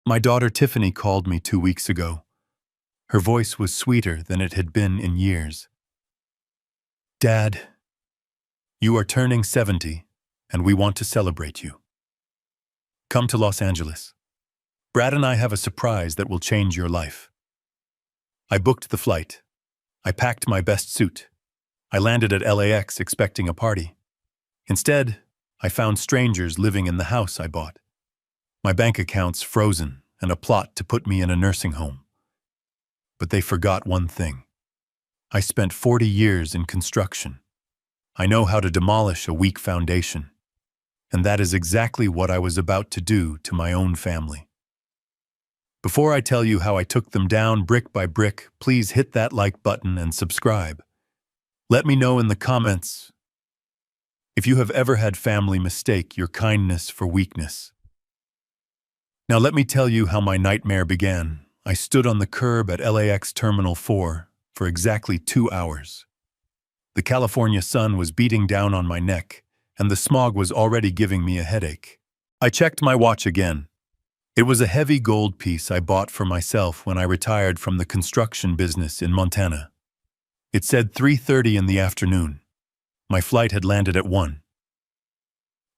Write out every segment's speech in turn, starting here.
My daughter Tiffany called me 2 weeks ago. Her voice was sweeter than it had been in years. Dad, you are turning 70, and we want to celebrate you. Come to Los Angeles. Brad and I have a surprise that will change your life. I booked the flight. I packed my best suit. I landed at LAX expecting a party. Instead, I found strangers living in the house I bought. My bank accounts frozen and a plot to put me in a nursing home. But they forgot one thing. I spent 40 years in construction. I know how to demolish a weak foundation. And that is exactly what I was about to do to my own family. Before I tell you how I took them down brick by brick, please hit that like button and subscribe. Let me know in the comments if you have ever had family mistake your kindness for weakness. Now let me tell you how my nightmare began. I stood on the curb at LAX Terminal 4 for exactly 2 hours. The California sun was beating down on my neck, and the smog was already giving me a headache. I checked my watch again. It was a heavy gold piece I bought for myself when I retired from the construction business in Montana. It said 3:30 in the afternoon. My flight had landed at 1.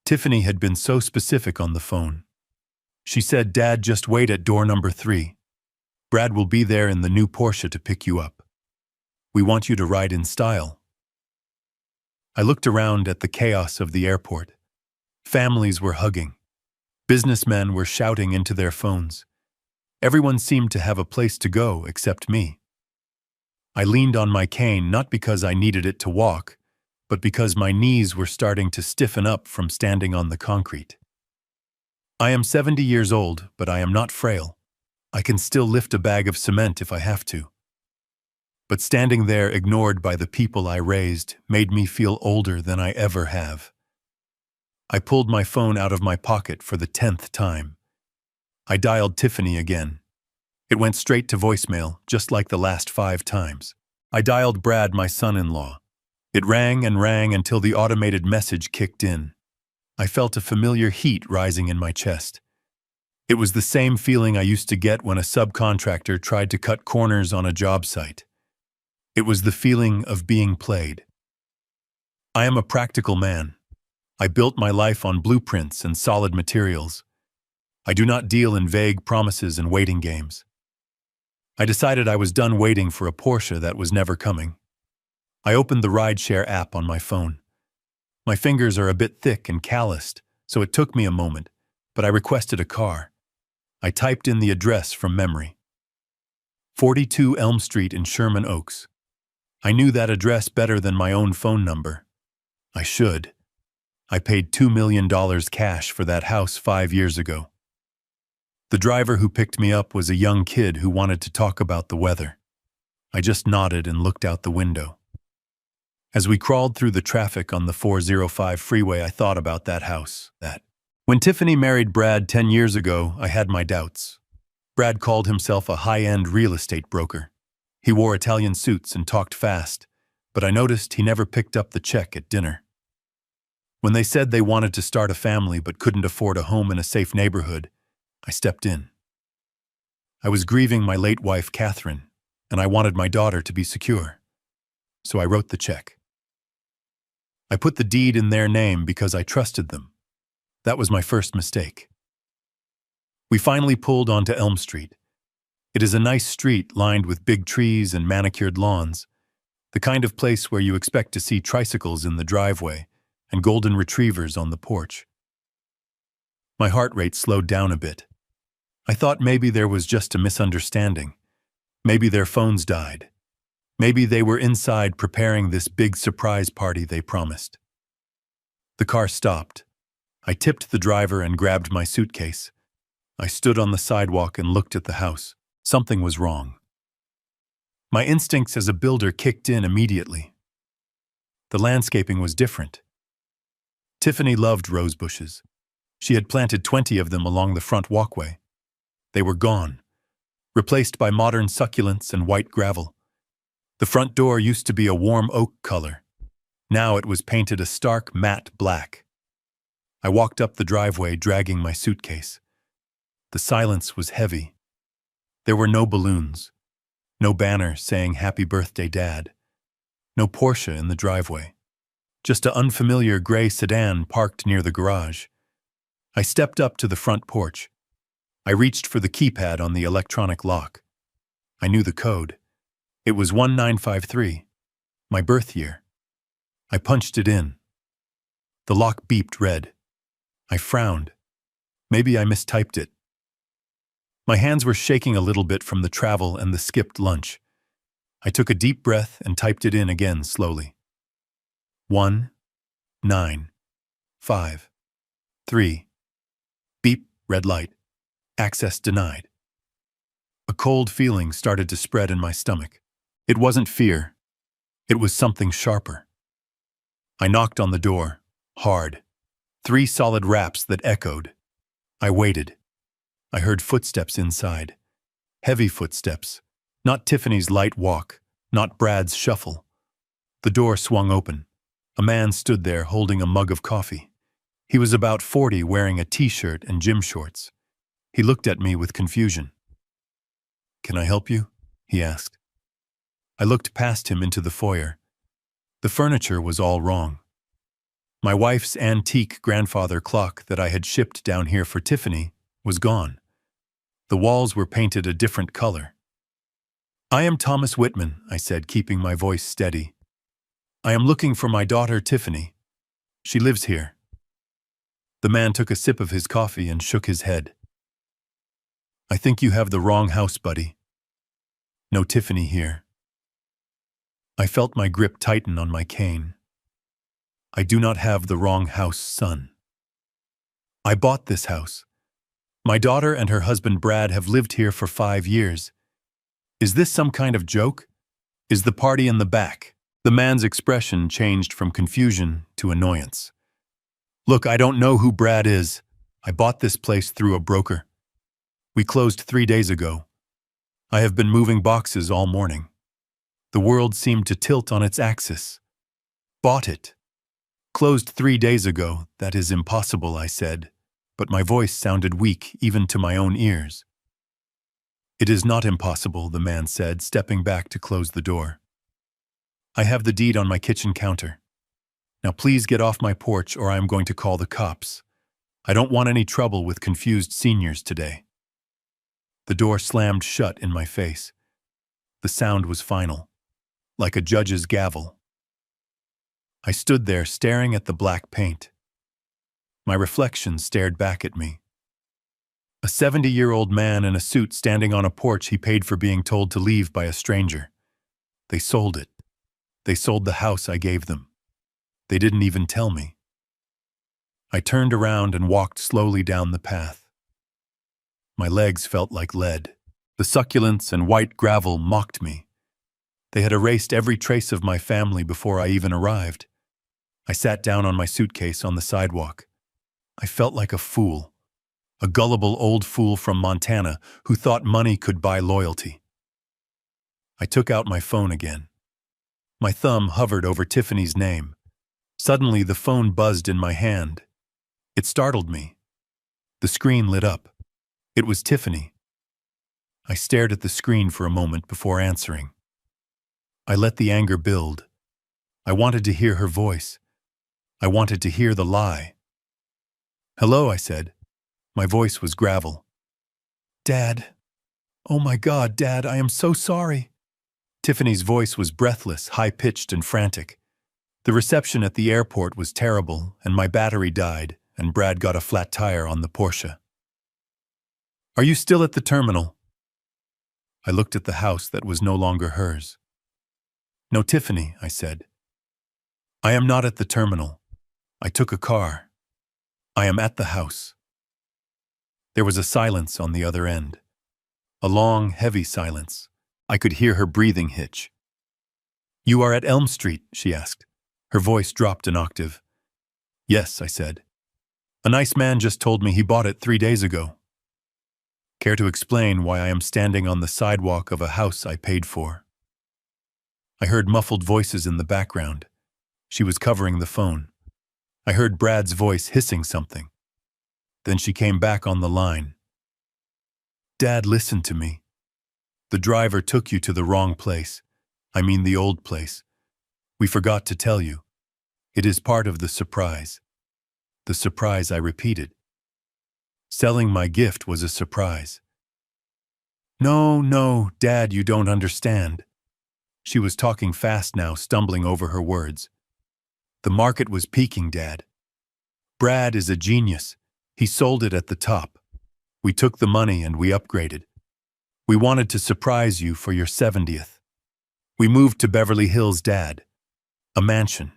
Tiffany had been so specific on the phone. She said, "Dad, just wait at door number 3. Brad will be there in the new Porsche to pick you up. We want you to ride in style." I looked around at the chaos of the airport. Families were hugging. Businessmen were shouting into their phones. Everyone seemed to have a place to go except me. I leaned on my cane not because I needed it to walk, but because my knees were starting to stiffen up from standing on the concrete. I am 70 years old, but I am not frail. I can still lift a bag of cement if I have to. But standing there ignored by the people I raised made me feel older than I ever have. I pulled my phone out of my pocket for the 10th time. I dialed Tiffany again. It went straight to voicemail, just like the last 5 times. I dialed Brad, my son-in-law. It rang and rang until the automated message kicked in. I felt a familiar heat rising in my chest. It was the same feeling I used to get when a subcontractor tried to cut corners on a job site. It was the feeling of being played. I am a practical man. I built my life on blueprints and solid materials. I do not deal in vague promises and waiting games. I decided I was done waiting for a Porsche that was never coming. I opened the rideshare app on my phone. My fingers are a bit thick and calloused, so it took me a moment, but I requested a car. I typed in the address from memory. 42 Elm Street in Sherman Oaks. I knew that address better than my own phone number. I should. I paid $2 million cash for that house 5 years ago. The driver who picked me up was a young kid who wanted to talk about the weather. I just nodded and looked out the window. As we crawled through the traffic on the 405 freeway, I thought about that house. When Tiffany married Brad 10 years ago, I had my doubts. Brad called himself a high-end real estate broker. He wore Italian suits and talked fast, but I noticed he never picked up the check at dinner. When they said they wanted to start a family but couldn't afford a home in a safe neighborhood, I stepped in. I was grieving my late wife, Catherine, and I wanted my daughter to be secure. So I wrote the check. I put the deed in their name because I trusted them. That was my first mistake. We finally pulled onto Elm Street. It is a nice street lined with big trees and manicured lawns, the kind of place where you expect to see tricycles in the driveway and golden retrievers on the porch. My heart rate slowed down a bit. I thought maybe there was just a misunderstanding. Maybe their phones died. Maybe they were inside preparing this big surprise party they promised. The car stopped. I tipped the driver and grabbed my suitcase. I stood on the sidewalk and looked at the house. Something was wrong. My instincts as a builder kicked in immediately. The landscaping was different. Tiffany loved rose bushes. She had planted 20 of them along the front walkway. They were gone, replaced by modern succulents and white gravel. The front door used to be a warm oak color. Now it was painted a stark matte black. I walked up the driveway dragging my suitcase. The silence was heavy. There were no balloons, no banner saying "Happy Birthday, Dad," no Porsche in the driveway, just an unfamiliar gray sedan parked near the garage. I stepped up to the front porch. I reached for the keypad on the electronic lock. I knew the code. It was 1953, my birth year. I punched it in. The lock beeped red. I frowned. Maybe I mistyped it. My hands were shaking a little bit from the travel and the skipped lunch. I took a deep breath and typed it in again slowly. 1953. Beep, red light. Access denied. A cold feeling started to spread in my stomach. It wasn't fear. It was something sharper. I knocked on the door, hard. 3 solid raps that echoed. I waited. I heard footsteps inside. Heavy footsteps. Not Tiffany's light walk, not Brad's shuffle. The door swung open. A man stood there holding a mug of coffee. He was about 40, wearing a t-shirt and gym shorts. He looked at me with confusion. "Can I help you?" he asked. I looked past him into the foyer. The furniture was all wrong. My wife's antique grandfather clock that I had shipped down here for Tiffany was gone. The walls were painted a different color. "I am Thomas Whitman," I said, keeping my voice steady. "I am looking for my daughter Tiffany. She lives here." The man took a sip of his coffee and shook his head. "I think you have the wrong house, buddy. No Tiffany here." I felt my grip tighten on my cane. "I do not have the wrong house, son. I bought this house. My daughter and her husband Brad have lived here for 5 years. Is this some kind of joke? Is the party in the back?" The man's expression changed from confusion to annoyance. "Look, I don't know who Brad is. I bought this place through a broker. We closed 3 days ago. I have been moving boxes all morning. The world seemed to tilt on its axis. Bought it. Closed 3 days ago. That is impossible," I said, but my voice sounded weak even to my own ears. "It is not impossible," the man said, stepping back to close the door. "I have the deed on my kitchen counter. Now please get off my porch or I am going to call the cops. I don't want any trouble with confused seniors today." The door slammed shut in my face. The sound was final, like a judge's gavel. I stood there staring at the black paint. My reflection stared back at me. A 70-year-old man in a suit standing on a porch he paid for being told to leave by a stranger. They sold it. They sold the house I gave them. They didn't even tell me. I turned around and walked slowly down the path. My legs felt like lead. The succulents and white gravel mocked me. They had erased every trace of my family before I even arrived. I sat down on my suitcase on the sidewalk. I felt like a fool, a gullible old fool from Montana who thought money could buy loyalty. I took out my phone again. My thumb hovered over Tiffany's name. Suddenly, the phone buzzed in my hand. It startled me. The screen lit up. It was Tiffany. I stared at the screen for a moment before answering. I let the anger build. I wanted to hear her voice. I wanted to hear the lie. "Hello," I said. My voice was gravel. "Dad. Oh my God, Dad, I am so sorry." Tiffany's voice was breathless, high-pitched, and frantic. The reception at the airport was terrible, and my battery died, and Brad got a flat tire on the Porsche. "Are you still at the terminal?" I looked at the house that was no longer hers. "No, Tiffany," I said. "I am not at the terminal. I took a car. I am at the house." There was a silence on the other end. A long, heavy silence. I could hear her breathing hitch. "You are at Elm Street?" she asked. Her voice dropped an octave. "Yes," I said. "A nice man just told me he bought it 3 days ago." "Care to explain why I am standing on the sidewalk of a house I paid for?" I heard muffled voices in the background. She was covering the phone. I heard Brad's voice hissing something. Then she came back on the line. Dad, listen to me. The driver took you to the wrong place. I mean the old place. We forgot to tell you. It is part of the surprise. The surprise, I repeated. Selling my gift was a surprise. No, Dad, you don't understand. She was talking fast now, stumbling over her words. The market was peaking, Dad. Brad is a genius. He sold it at the top. We took the money and we upgraded. We wanted to surprise you for your 70th. We moved to Beverly Hills, Dad. A mansion.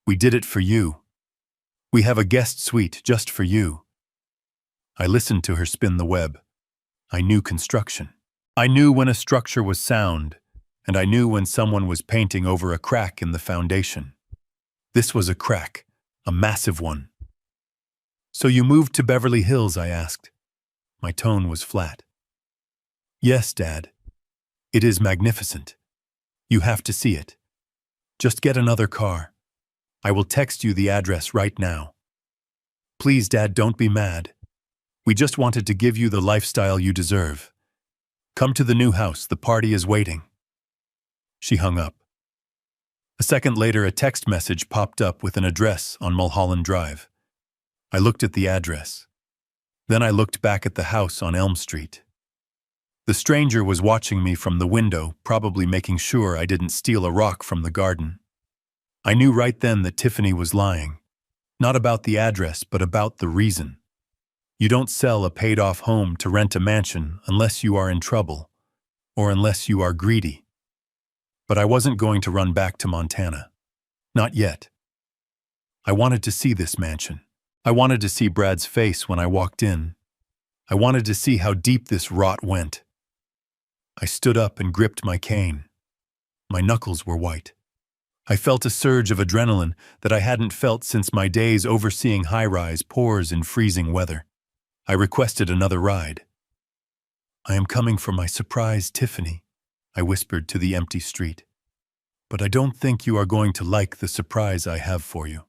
We did it for you. We have a guest suite just for you. I listened to her spin the web. I knew construction. I knew when a structure was sound, and I knew when someone was painting over a crack in the foundation. This was a crack, a massive one. So you moved to Beverly Hills, I asked. My tone was flat. Yes, Dad. It is magnificent. You have to see it. Just get another car. I will text you the address right now. Please, Dad, don't be mad. We just wanted to give you the lifestyle you deserve. Come to the new house, the party is waiting. She hung up. A second later, a text message popped up with an address on Mulholland Drive. I looked at the address. Then I looked back at the house on Elm Street. The stranger was watching me from the window, probably making sure I didn't steal a rock from the garden. I knew right then that Tiffany was lying. Not about the address, but about the reason. You don't sell a paid-off home to rent a mansion unless you are in trouble, or unless you are greedy. But I wasn't going to run back to Montana. Not yet. I wanted to see this mansion. I wanted to see Brad's face when I walked in. I wanted to see how deep this rot went. I stood up and gripped my cane. My knuckles were white. I felt a surge of adrenaline that I hadn't felt since my days overseeing high-rise pours in freezing weather. I requested another ride. I am coming for my surprise, Tiffany, I whispered to the empty street. But I don't think you are going to like the surprise I have for you.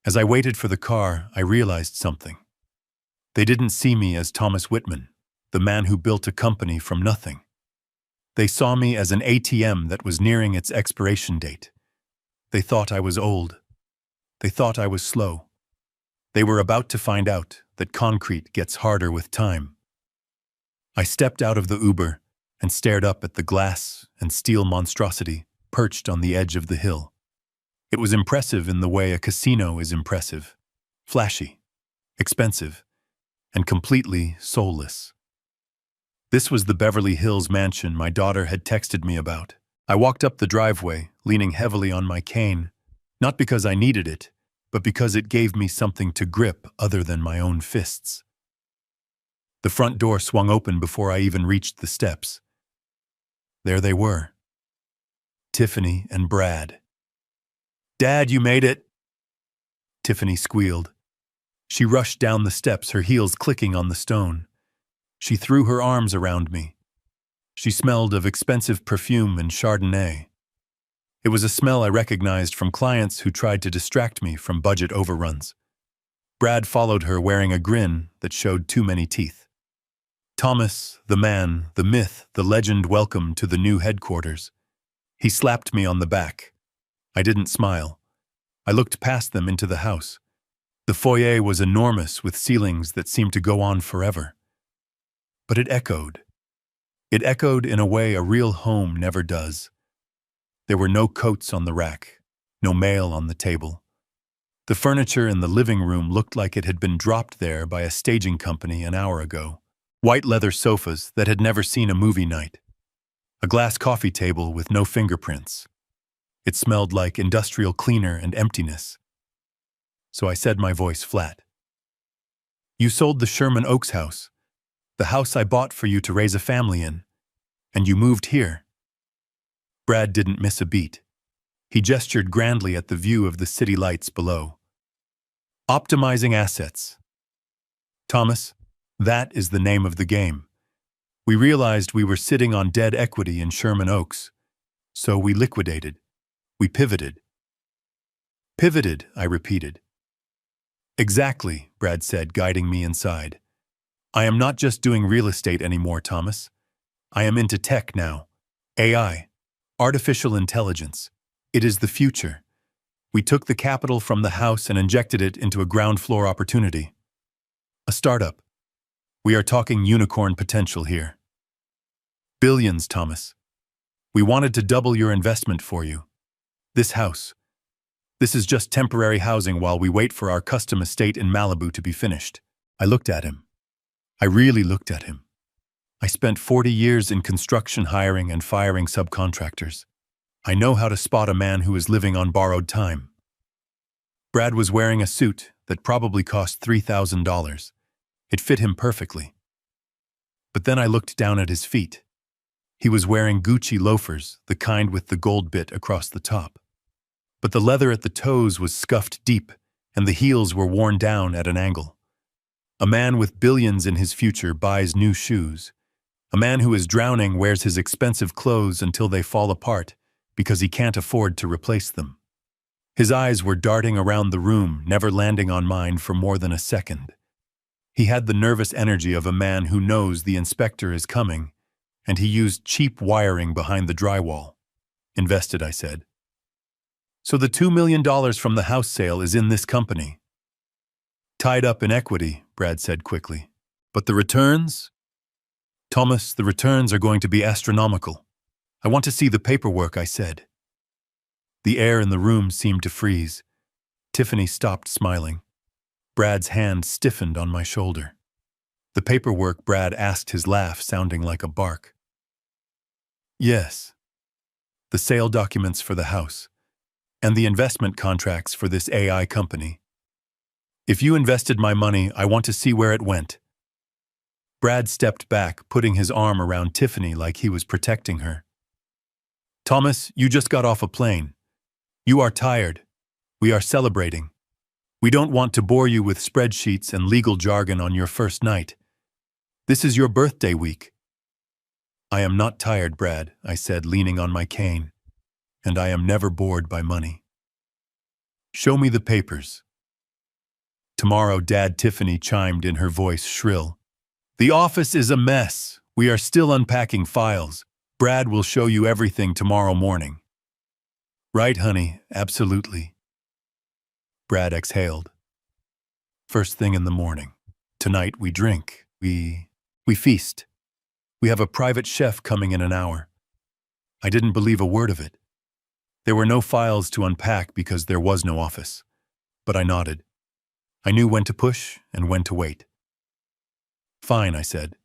As I waited for the car, I realized something. They didn't see me as Thomas Whitman, the man who built a company from nothing. They saw me as an ATM that was nearing its expiration date. They thought I was old. They thought I was slow. They were about to find out that concrete gets harder with time. I stepped out of the Uber and stared up at the glass and steel monstrosity perched on the edge of the hill. It was impressive in the way a casino is impressive, flashy, expensive, and completely soulless. This was the Beverly Hills mansion my daughter had texted me about. I walked up the driveway, leaning heavily on my cane, not because I needed it, but because it gave me something to grip other than my own fists. The front door swung open before I even reached the steps. There they were. Tiffany and Brad. Dad, you made it! Tiffany squealed. She rushed down the steps, her heels clicking on the stone. She threw her arms around me. She smelled of expensive perfume and Chardonnay. It was a smell I recognized from clients who tried to distract me from budget overruns. Brad followed her wearing a grin that showed too many teeth. Thomas, the man, the myth, the legend, welcome to the new headquarters. He slapped me on the back. I didn't smile. I looked past them into the house. The foyer was enormous with ceilings that seemed to go on forever. But it echoed. It echoed in a way a real home never does. There were no coats on the rack, no mail on the table. The furniture in the living room looked like it had been dropped there by a staging company an hour ago. White leather sofas that had never seen a movie night. A glass coffee table with no fingerprints. It smelled like industrial cleaner and emptiness. So I said, my voice flat. You sold the Sherman Oaks house, the house I bought for you to raise a family in, and you moved here. Brad didn't miss a beat. He gestured grandly at the view of the city lights below. Optimizing assets. Thomas, that is the name of the game. We realized we were sitting on dead equity in Sherman Oaks, so we liquidated. We pivoted. Pivoted, I repeated. Exactly, Brad said, guiding me inside. I am not just doing real estate anymore, Thomas. I am into tech now. AI. Artificial intelligence. It is the future. We took the capital from the house and injected it into a ground floor opportunity. A startup. We are talking unicorn potential here. Billions, Thomas. We wanted to double your investment for you. This house. This is just temporary housing while we wait for our custom estate in Malibu to be finished. I looked at him. I really looked at him. I spent 40 years in construction hiring and firing subcontractors. I know how to spot a man who is living on borrowed time. Brad was wearing a suit that probably cost $3,000. It fit him perfectly. But then I looked down at his feet. He was wearing Gucci loafers, the kind with the gold bit across the top. But the leather at the toes was scuffed deep, and the heels were worn down at an angle. A man with billions in his future buys new shoes. A man who is drowning wears his expensive clothes until they fall apart because he can't afford to replace them. His eyes were darting around the room, never landing on mine for more than a second. He had the nervous energy of a man who knows the inspector is coming, and he used cheap wiring behind the drywall. Invested, I said. So the $2 million from the house sale is in this company. Tied up in equity, Brad said quickly. But the returns? Thomas, the returns are going to be astronomical. I want to see the paperwork, I said. The air in the room seemed to freeze. Tiffany stopped smiling. Brad's hand stiffened on my shoulder. The paperwork, Brad asked, his laugh sounding like a bark. Yes. The sale documents for the house, and the investment contracts for this AI company. If you invested my money, I want to see where it went. Brad stepped back, putting his arm around Tiffany like he was protecting her. Thomas, you just got off a plane. You are tired. We are celebrating. We don't want to bore you with spreadsheets and legal jargon on your first night. This is your birthday week. I am not tired, Brad, I said, leaning on my cane. And I am never bored by money. Show me the papers. Tomorrow, Dad, Tiffany chimed in, her voice shrill. The office is a mess. We are still unpacking files. Brad will show you everything tomorrow morning. Right, honey, absolutely. Brad exhaled. First thing in the morning. Tonight we drink. We feast. We have a private chef coming in an hour. I didn't believe a word of it. There were no files to unpack because there was no office. But I nodded. I knew when to push and when to wait. Fine, I said.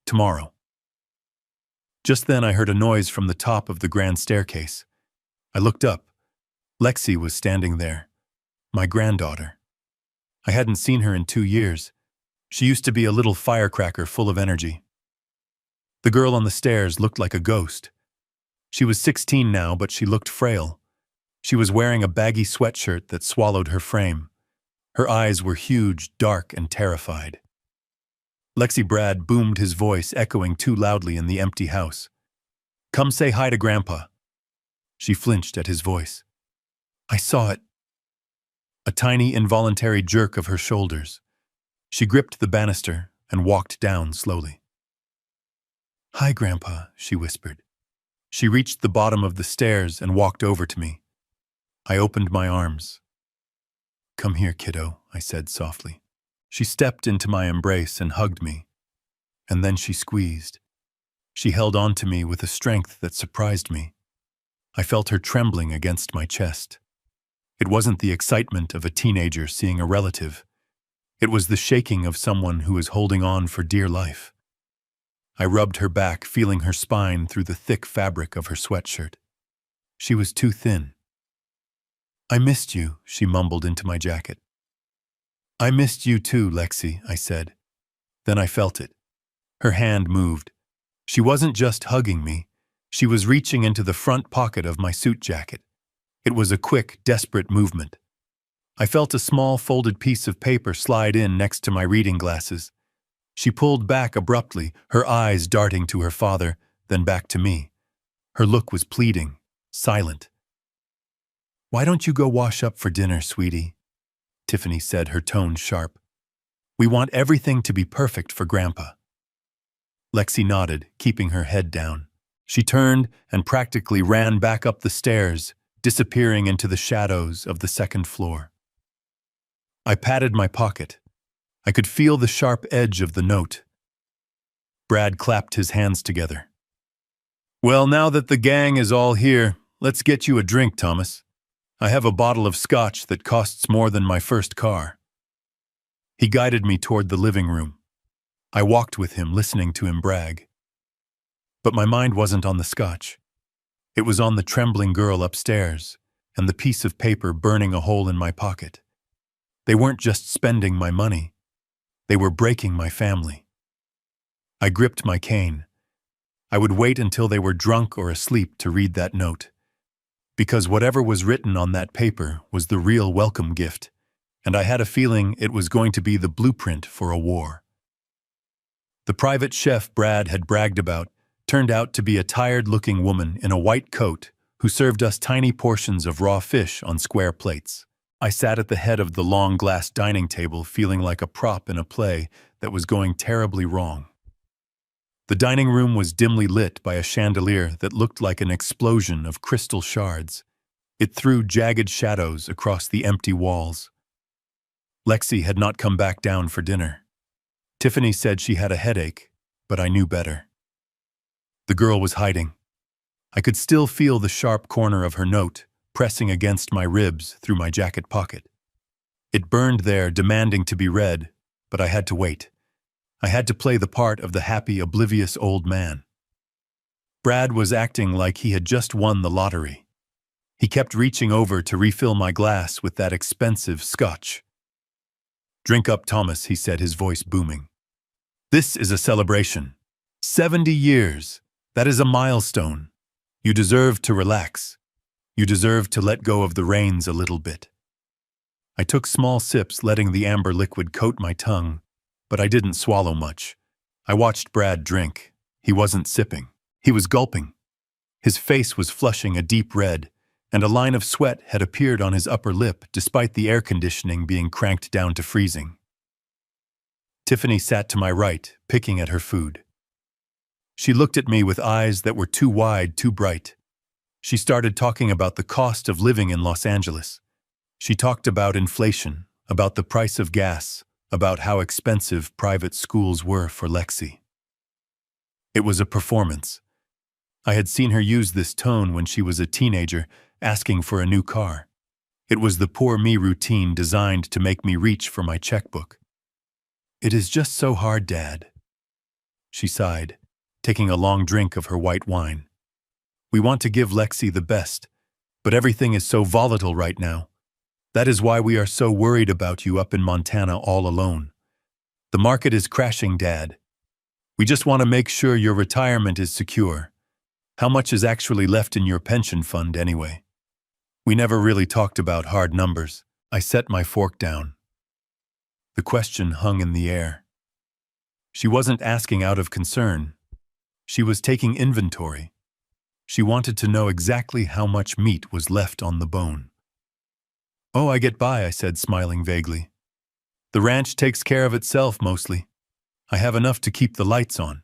Tomorrow. Just then I heard a noise from the top of the grand staircase. I looked up. Lexi was standing there. My granddaughter. I hadn't seen her in 2 years. She used to be a little firecracker full of energy. The girl on the stairs looked like a ghost. She was 16 now, but she looked frail. She was wearing a baggy sweatshirt that swallowed her frame. Her eyes were huge, dark, and terrified. Lexi, Brad boomed his voice, echoing too loudly in the empty house. Come say hi to Grandpa. She flinched at his voice. I saw it. A tiny, involuntary jerk of her shoulders. She gripped the banister and walked down slowly. Hi, Grandpa, she whispered. She reached the bottom of the stairs and walked over to me. I opened my arms. Come here, kiddo, I said softly. She stepped into my embrace and hugged me. And then she squeezed. She held on to me with a strength that surprised me. I felt her trembling against my chest. It wasn't the excitement of a teenager seeing a relative. It was the shaking of someone who is holding on for dear life. I rubbed her back, feeling her spine through the thick fabric of her sweatshirt. She was too thin. I missed you, she mumbled into my jacket. I missed you too, Lexi, I said. Then I felt it. Her hand moved. She wasn't just hugging me. She was reaching into the front pocket of my suit jacket. It was a quick, desperate movement. I felt a small folded piece of paper slide in next to my reading glasses. She pulled back abruptly, her eyes darting to her father, then back to me. Her look was pleading, silent. Why don't you go wash up for dinner, sweetie? Tiffany said, her tone sharp. We want everything to be perfect for Grandpa. Lexi nodded, keeping her head down. She turned and practically ran back up the stairs, disappearing into the shadows of the second floor. I patted my pocket. I could feel the sharp edge of the note. Brad clapped his hands together. Well, now that the gang is all here, let's get you a drink, Thomas. I have a bottle of scotch that costs more than my first car. He guided me toward the living room. I walked with him, listening to him brag. But my mind wasn't on the scotch. It was on the trembling girl upstairs and the piece of paper burning a hole in my pocket. They weren't just spending my money. They were breaking my family. I gripped my cane. I would wait until they were drunk or asleep to read that note. Because whatever was written on that paper was the real welcome gift, and I had a feeling it was going to be the blueprint for a war. The private chef Brad had bragged about turned out to be a tired-looking woman in a white coat who served us tiny portions of raw fish on square plates. I sat at the head of the long glass dining table feeling like a prop in a play that was going terribly wrong. The dining room was dimly lit by a chandelier that looked like an explosion of crystal shards. It threw jagged shadows across the empty walls. Lexi had not come back down for dinner. Tiffany said she had a headache, but I knew better. The girl was hiding. I could still feel the sharp corner of her note pressing against my ribs through my jacket pocket. It burned there, demanding to be read, but I had to wait. I had to play the part of the happy, oblivious old man. Brad was acting like he had just won the lottery. He kept reaching over to refill my glass with that expensive scotch. "Drink up, Thomas," he said, his voice booming. "This is a celebration. 70 years. That is a milestone. You deserve to relax. You deserve to let go of the reins a little bit." I took small sips, letting the amber liquid coat my tongue, but I didn't swallow much. I watched Brad drink. He wasn't sipping. He was gulping. His face was flushing a deep red, and a line of sweat had appeared on his upper lip despite the air conditioning being cranked down to freezing. Tiffany sat to my right, picking at her food. She looked at me with eyes that were too wide, too bright. She started talking about the cost of living in Los Angeles. She talked about inflation, about the price of gas, about how expensive private schools were for Lexi. It was a performance. I had seen her use this tone when she was a teenager, asking for a new car. It was the poor me routine designed to make me reach for my checkbook. "It is just so hard, Dad." She sighed, taking a long drink of her white wine. "We want to give Lexi the best, but everything is so volatile right now. That is why we are so worried about you up in Montana all alone. The market is crashing, Dad. We just want to make sure your retirement is secure. How much is actually left in your pension fund anyway?" We never really talked about hard numbers. I set my fork down. The question hung in the air. She wasn't asking out of concern. She was taking inventory. She wanted to know exactly how much meat was left on the bone. "Oh, I get by," I said, smiling vaguely. "The ranch takes care of itself mostly. I have enough to keep the lights on."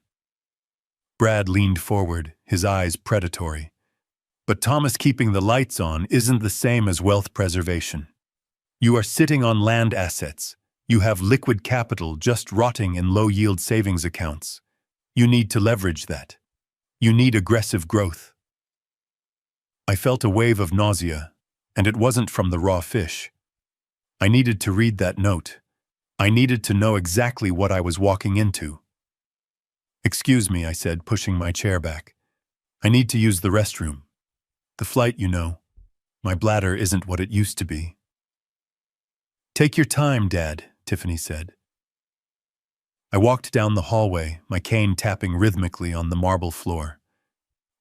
Brad leaned forward, his eyes predatory. "But Thomas, keeping the lights on isn't the same as wealth preservation. You are sitting on land assets. You have liquid capital just rotting in low-yield savings accounts. You need to leverage that. You need aggressive growth." I felt a wave of nausea, and it wasn't from the raw fish. I needed to read that note. I needed to know exactly what I was walking into. "Excuse me," I said, pushing my chair back. "I need to use the restroom. The flight, you know. My bladder isn't what it used to be." "Take your time, Dad," Tiffany said. I walked down the hallway, my cane tapping rhythmically on the marble floor.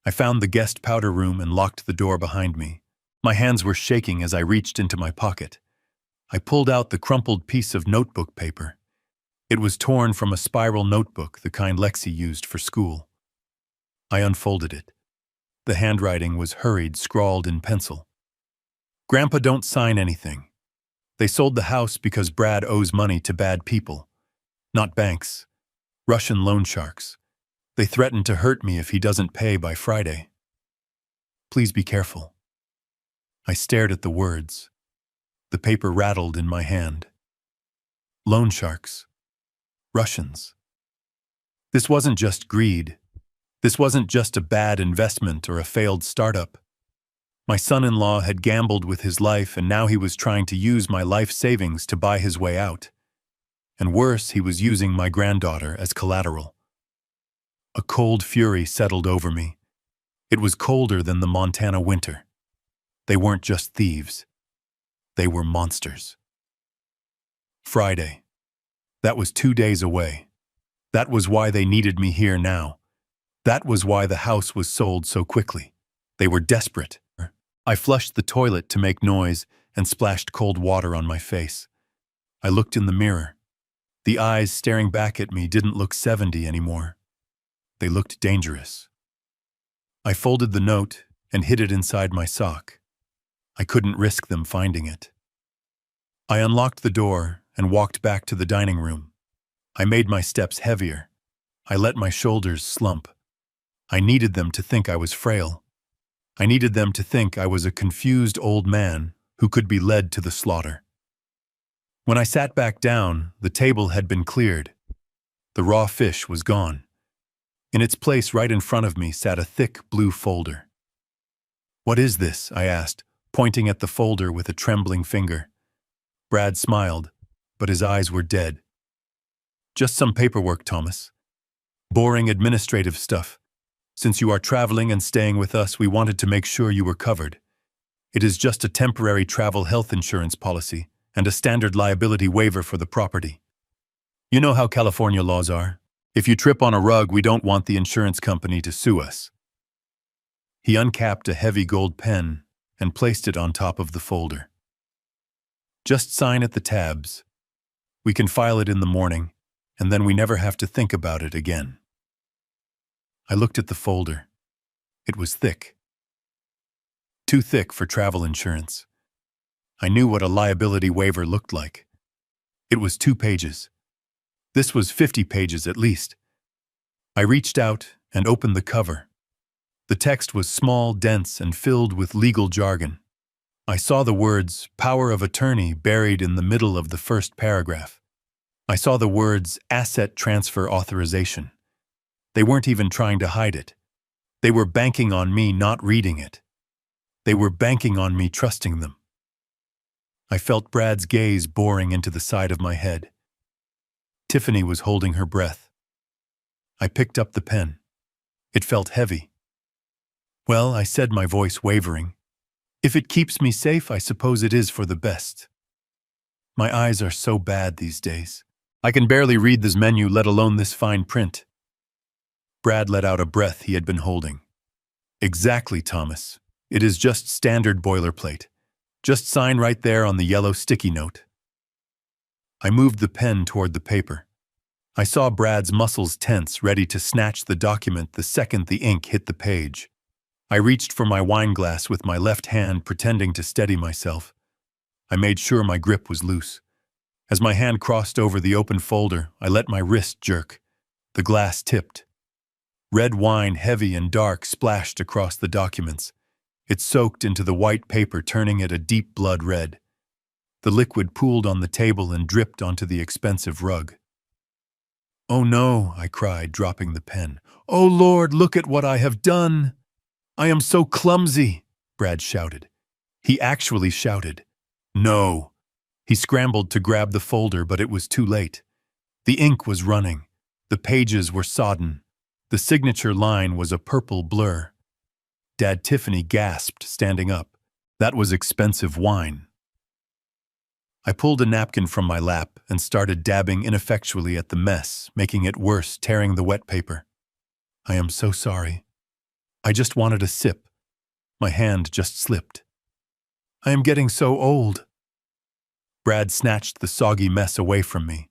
I found the guest powder room and locked the door behind me. My hands were shaking as I reached into my pocket. I pulled out the crumpled piece of notebook paper. It was torn from a spiral notebook, the kind Lexi used for school. I unfolded it. The handwriting was hurried, scrawled in pencil. "Grandpa, don't sign anything. They sold the house because Brad owes money to bad people. Not banks. Russian loan sharks. They threaten to hurt me if he doesn't pay by Friday. Please be careful. I stared at the words. The paper rattled in my hand. Loan sharks. Russians. This wasn't just greed. This wasn't just a bad investment or a failed startup. My son-in-law had gambled with his life, and now he was trying to use my life savings to buy his way out. And worse, he was using my granddaughter as collateral. A cold fury settled over me. It was colder than the Montana winter. They weren't just thieves. They were monsters. Friday. That was 2 days away. That was why they needed me here now. That was why the house was sold so quickly. They were desperate. I flushed the toilet to make noise and splashed cold water on my face. I looked in the mirror. The eyes staring back at me didn't look 70 anymore. They looked dangerous. I folded the note and hid it inside my sock. I couldn't risk them finding it. I unlocked the door and walked back to the dining room. I made my steps heavier. I let my shoulders slump. I needed them to think I was frail. I needed them to think I was a confused old man who could be led to the slaughter. When I sat back down, the table had been cleared. The raw fish was gone. In its place right in front of me sat a thick blue folder. "What is this?" I asked, pointing at the folder with a trembling finger. Brad smiled, but his eyes were dead. "Just some paperwork, Thomas. Boring administrative stuff. Since you are traveling and staying with us, we wanted to make sure you were covered. It is just a temporary travel health insurance policy and a standard liability waiver for the property. You know how California laws are. If you trip on a rug, we don't want the insurance company to sue us." He uncapped a heavy gold pen and placed it on top of the folder. "Just sign at the tabs. We can file it in the morning, and then we never have to think about it again." I looked at the folder. It was thick. Too thick for travel insurance. I knew what a liability waiver looked like. It was 2 pages. This was 50 pages at least. I reached out and opened the cover. The text was small, dense, and filled with legal jargon. I saw the words "power of attorney" buried in the middle of the first paragraph. I saw the words "asset transfer authorization." They weren't even trying to hide it. They were banking on me not reading it. They were banking on me trusting them. I felt Brad's gaze boring into the side of my head. Tiffany was holding her breath. I picked up the pen. It felt heavy. "Well," I said, my voice wavering, "if it keeps me safe, I suppose it is for the best. My eyes are so bad these days. I can barely read this menu, let alone this fine print." Brad let out a breath he had been holding. "Exactly, Thomas. It is just standard boilerplate. Just sign right there on the yellow sticky note." I moved the pen toward the paper. I saw Brad's muscles tense, ready to snatch the document the second the ink hit the page. I reached for my wine glass with my left hand, pretending to steady myself. I made sure my grip was loose. As my hand crossed over the open folder, I let my wrist jerk. The glass tipped. Red wine, heavy and dark, splashed across the documents. It soaked into the white paper, turning it a deep blood red. The liquid pooled on the table and dripped onto the expensive rug. "Oh no," I cried, dropping the pen. "Oh Lord, look at what I have done! I am so clumsy!" Brad shouted. He actually shouted. "No!" He scrambled to grab the folder, but it was too late. The ink was running. The pages were sodden. The signature line was a purple blur. Dad, Tiffany gasped, standing up. That was expensive wine. I pulled a napkin from my lap and started dabbing ineffectually at the mess, making it worse, tearing the wet paper. "I am so sorry. I just wanted a sip. My hand just slipped. I am getting so old." Brad snatched the soggy mess away from me.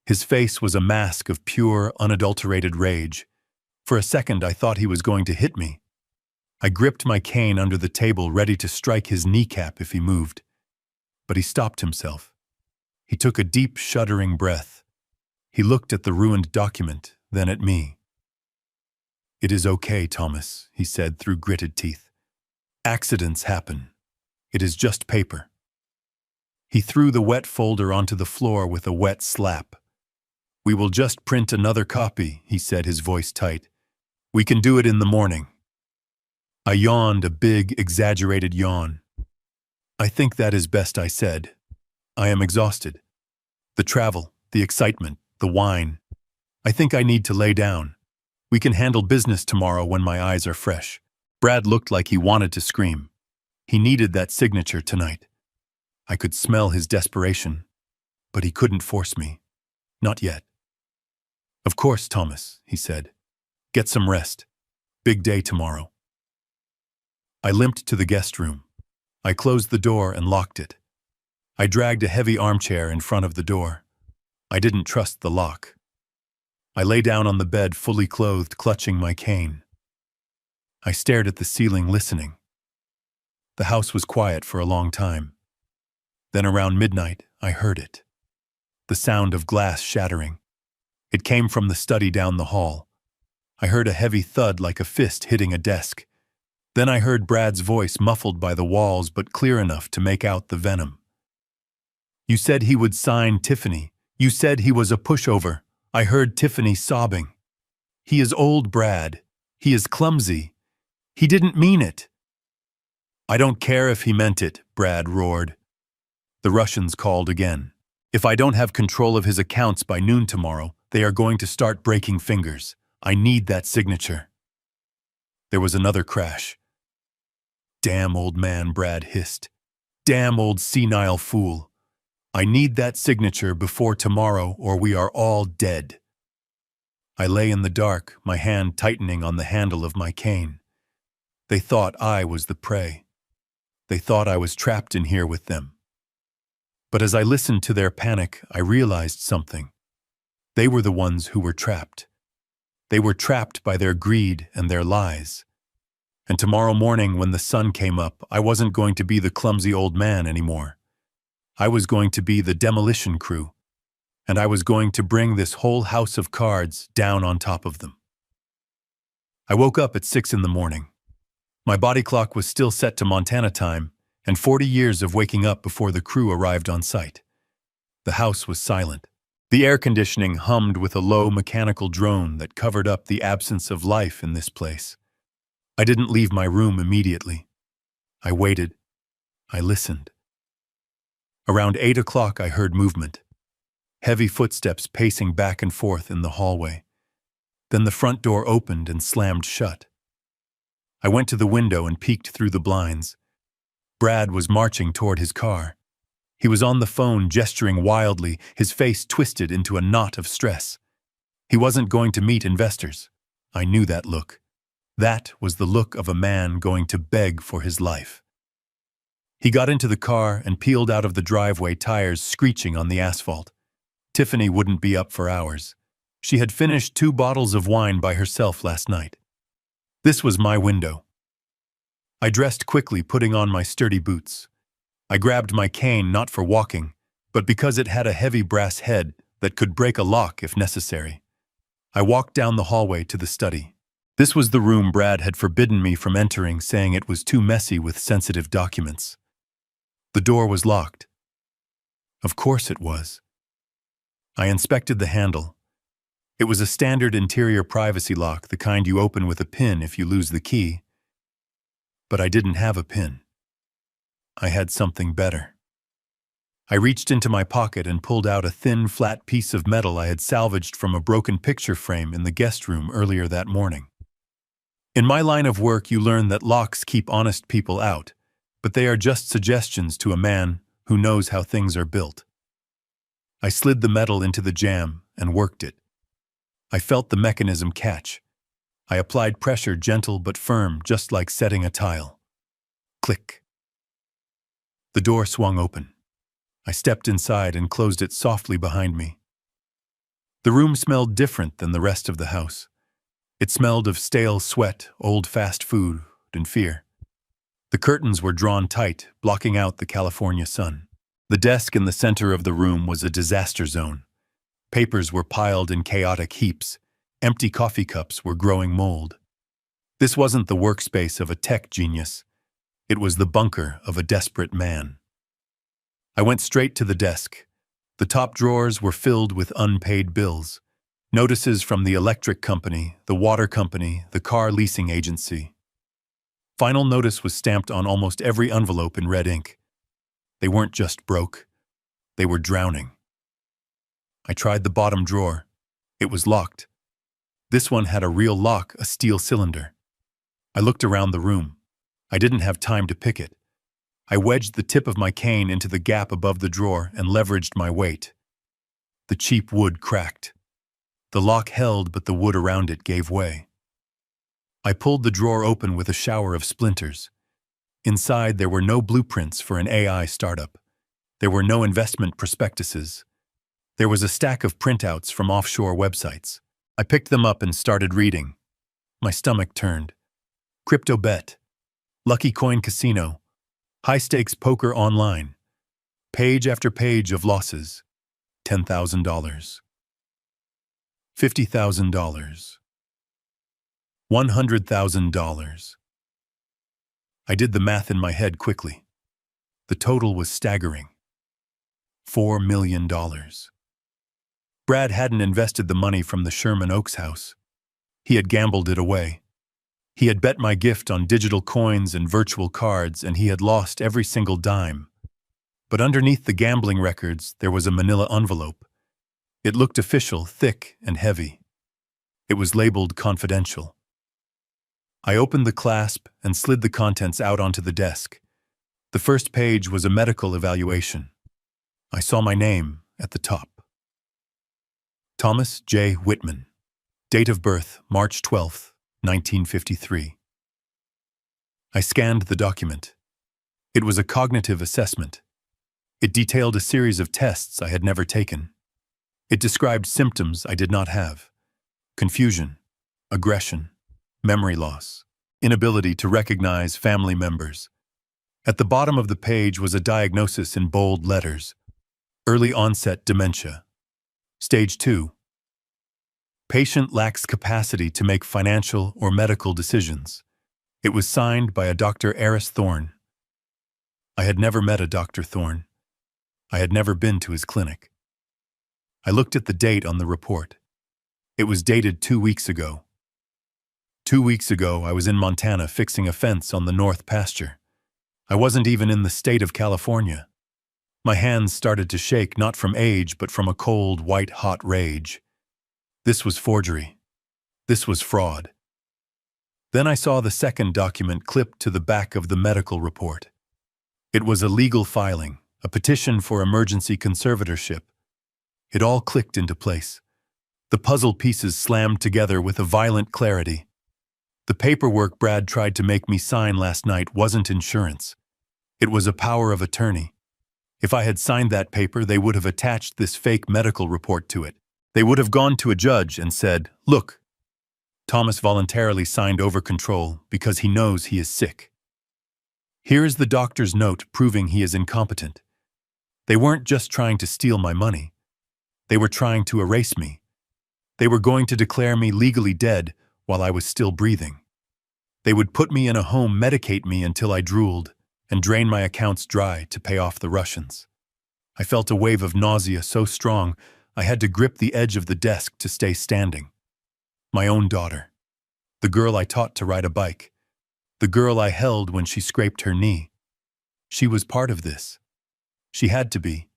His face was a mask of pure, unadulterated rage. For a second, I thought he was going to hit me. I gripped my cane under the table, ready to strike his kneecap if he moved. But he stopped himself. He took a deep, shuddering breath. He looked at the ruined document, then at me. "It is okay, Thomas," he said through gritted teeth. "Accidents happen. It is just paper." He threw the wet folder onto the floor with a wet slap. "We will just print another copy," he said, his voice tight. "We can do it in the morning." I yawned, a big, exaggerated yawn. "I think that is best," I said. "I am exhausted. The travel, the excitement, the wine. I think I need to lay down. We can handle business tomorrow when my eyes are fresh." Brad looked like he wanted to scream. He needed that signature tonight. I could smell his desperation, but he couldn't force me. Not yet. "Of course, Thomas," he said. "Get some rest. Big day tomorrow." I limped to the guest room. I closed the door and locked it. I dragged a heavy armchair in front of the door. I didn't trust the lock. I lay down on the bed, fully clothed, clutching my cane. I stared at the ceiling, listening. The house was quiet for a long time. Then around midnight, I heard it. The sound of glass shattering. It came from the study down the hall. I heard a heavy thud like a fist hitting a desk. Then I heard Brad's voice, muffled by the walls but clear enough to make out the venom. "You said he would sign Tiffany. You said he was a pushover." I heard Tiffany sobbing. "He is old, Brad. He is clumsy. He didn't mean it." "I don't care if he meant it," Brad roared. The Russians called again. "If I don't have control of his accounts by noon tomorrow, they are going to start breaking fingers. I need that signature." There was another crash. "Damn old man," Brad hissed. "Damn old senile fool. I need that signature before tomorrow or we are all dead." I lay in the dark, my hand tightening on the handle of my cane. They thought I was the prey. They thought I was trapped in here with them. But as I listened to their panic, I realized something. They were the ones who were trapped. They were trapped by their greed and their lies. And tomorrow morning, when the sun came up, I wasn't going to be the clumsy old man anymore. I was going to be the demolition crew, and I was going to bring this whole house of cards down on top of them. I woke up at 6 in the morning. My body clock was still set to Montana time, and 40 years of waking up before the crew arrived on site. The house was silent. The air conditioning hummed with a low mechanical drone that covered up the absence of life in this place. I didn't leave my room immediately. I waited. I listened. Around 8 o'clock I heard movement. Heavy footsteps pacing back and forth in the hallway. Then the front door opened and slammed shut. I went to the window and peeked through the blinds. Brad was marching toward his car. He was on the phone, gesturing wildly, his face twisted into a knot of stress. He wasn't going to meet investors. I knew that look. That was the look of a man going to beg for his life. He got into the car and peeled out of the driveway, tires screeching on the asphalt. Tiffany wouldn't be up for hours. She had finished 2 bottles of wine by herself last night. This was my window. I dressed quickly, putting on my sturdy boots. I grabbed my cane not for walking, but because it had a heavy brass head that could break a lock if necessary. I walked down the hallway to the study. This was the room Brad had forbidden me from entering, saying it was too messy with sensitive documents. The door was locked. Of course it was. I inspected the handle. It was a standard interior privacy lock, the kind you open with a pin if you lose the key. But I didn't have a pin. I had something better. I reached into my pocket and pulled out a thin, flat piece of metal I had salvaged from a broken picture frame in the guest room earlier that morning. In my line of work, you learn that locks keep honest people out, but they are just suggestions to a man who knows how things are built. I slid the metal into the jamb and worked it. I felt the mechanism catch. I applied pressure, gentle but firm, just like setting a tile. Click. The door swung open. I stepped inside and closed it softly behind me. The room smelled different than the rest of the house. It smelled of stale sweat, old fast food, and fear. The curtains were drawn tight, blocking out the California sun. The desk in the center of the room was a disaster zone. Papers were piled in chaotic heaps. Empty coffee cups were growing mold. This wasn't the workspace of a tech genius. It was the bunker of a desperate man. I went straight to the desk. The top drawers were filled with unpaid bills. Notices from the electric company, the water company, the car leasing agency. Final notice was stamped on almost every envelope in red ink. They weren't just broke. They were drowning. I tried the bottom drawer. It was locked. This one had a real lock, a steel cylinder. I looked around the room. I didn't have time to pick it. I wedged the tip of my cane into the gap above the drawer and leveraged my weight. The cheap wood cracked. The lock held, but the wood around it gave way. I pulled the drawer open with a shower of splinters. Inside, there were no blueprints for an AI startup. There were no investment prospectuses. There was a stack of printouts from offshore websites. I picked them up and started reading. My stomach turned. Crypto bet. Lucky coin casino. High-stakes poker online. Page after page of losses. $10,000. $50,000. $100,000. I did the math in my head quickly. The total was staggering. $4 million. Brad hadn't invested the money from the Sherman Oaks house. He had gambled it away. He had bet my gift on digital coins and virtual cards, and he had lost every single dime. But underneath the gambling records, there was a manila envelope. It looked official, thick and heavy. It was labeled confidential. I opened the clasp and slid the contents out onto the desk. The first page was a medical evaluation. I saw my name at the top. Thomas J. Whitman. Date of birth, March 12, 1953. I scanned the document. It was a cognitive assessment. It detailed a series of tests I had never taken. It described symptoms I did not have: confusion, aggression, memory loss, inability to recognize family members. At the bottom of the page was a diagnosis in bold letters: early onset dementia. Stage 2. Patient lacks capacity to make financial or medical decisions. It was signed by a Dr. Eris Thorne. I had never met a Dr. Thorne. I had never been to his clinic. I looked at the date on the report. It was dated 2 weeks ago. 2 weeks ago, I was in Montana fixing a fence on the north pasture. I wasn't even in the state of California. My hands started to shake, not from age, but from a cold, white-hot rage. This was forgery. This was fraud. Then I saw the second document clipped to the back of the medical report. It was a legal filing, a petition for emergency conservatorship. It all clicked into place. The puzzle pieces slammed together with a violent clarity. The paperwork Brad tried to make me sign last night wasn't insurance. It was a power of attorney. If I had signed that paper, they would have attached this fake medical report to it. They would have gone to a judge and said, "Look, Thomas voluntarily signed over control because he knows he is sick. Here is the doctor's note proving he is incompetent." They weren't just trying to steal my money. They were trying to erase me. They were going to declare me legally dead while I was still breathing. They would put me in a home, medicate me until I drooled, and drain my accounts dry to pay off the Russians. I felt a wave of nausea so strong I had to grip the edge of the desk to stay standing. My own daughter. The girl I taught to ride a bike. The girl I held when she scraped her knee. She was part of this. She had to be.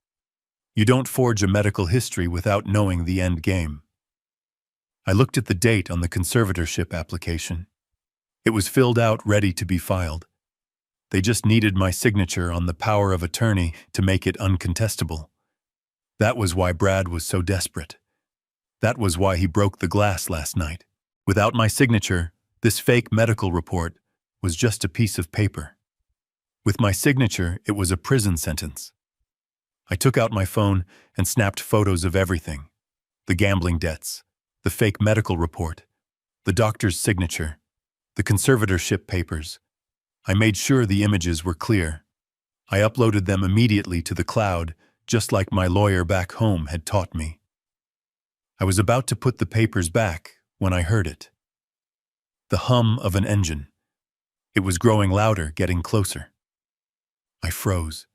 You don't forge a medical history without knowing the end game. I looked at the date on the conservatorship application. It was filled out, ready to be filed. They just needed my signature on the power of attorney to make it uncontestable. That was why Brad was so desperate. That was why he broke the glass last night. Without my signature, this fake medical report was just a piece of paper. With my signature, it was a prison sentence. I took out my phone and snapped photos of everything: the gambling debts, the fake medical report, the doctor's signature, the conservatorship papers. I made sure the images were clear. I uploaded them immediately to the cloud, just like my lawyer back home had taught me. I was about to put the papers back when I heard it. The hum of an engine. It was growing louder, getting closer. I froze.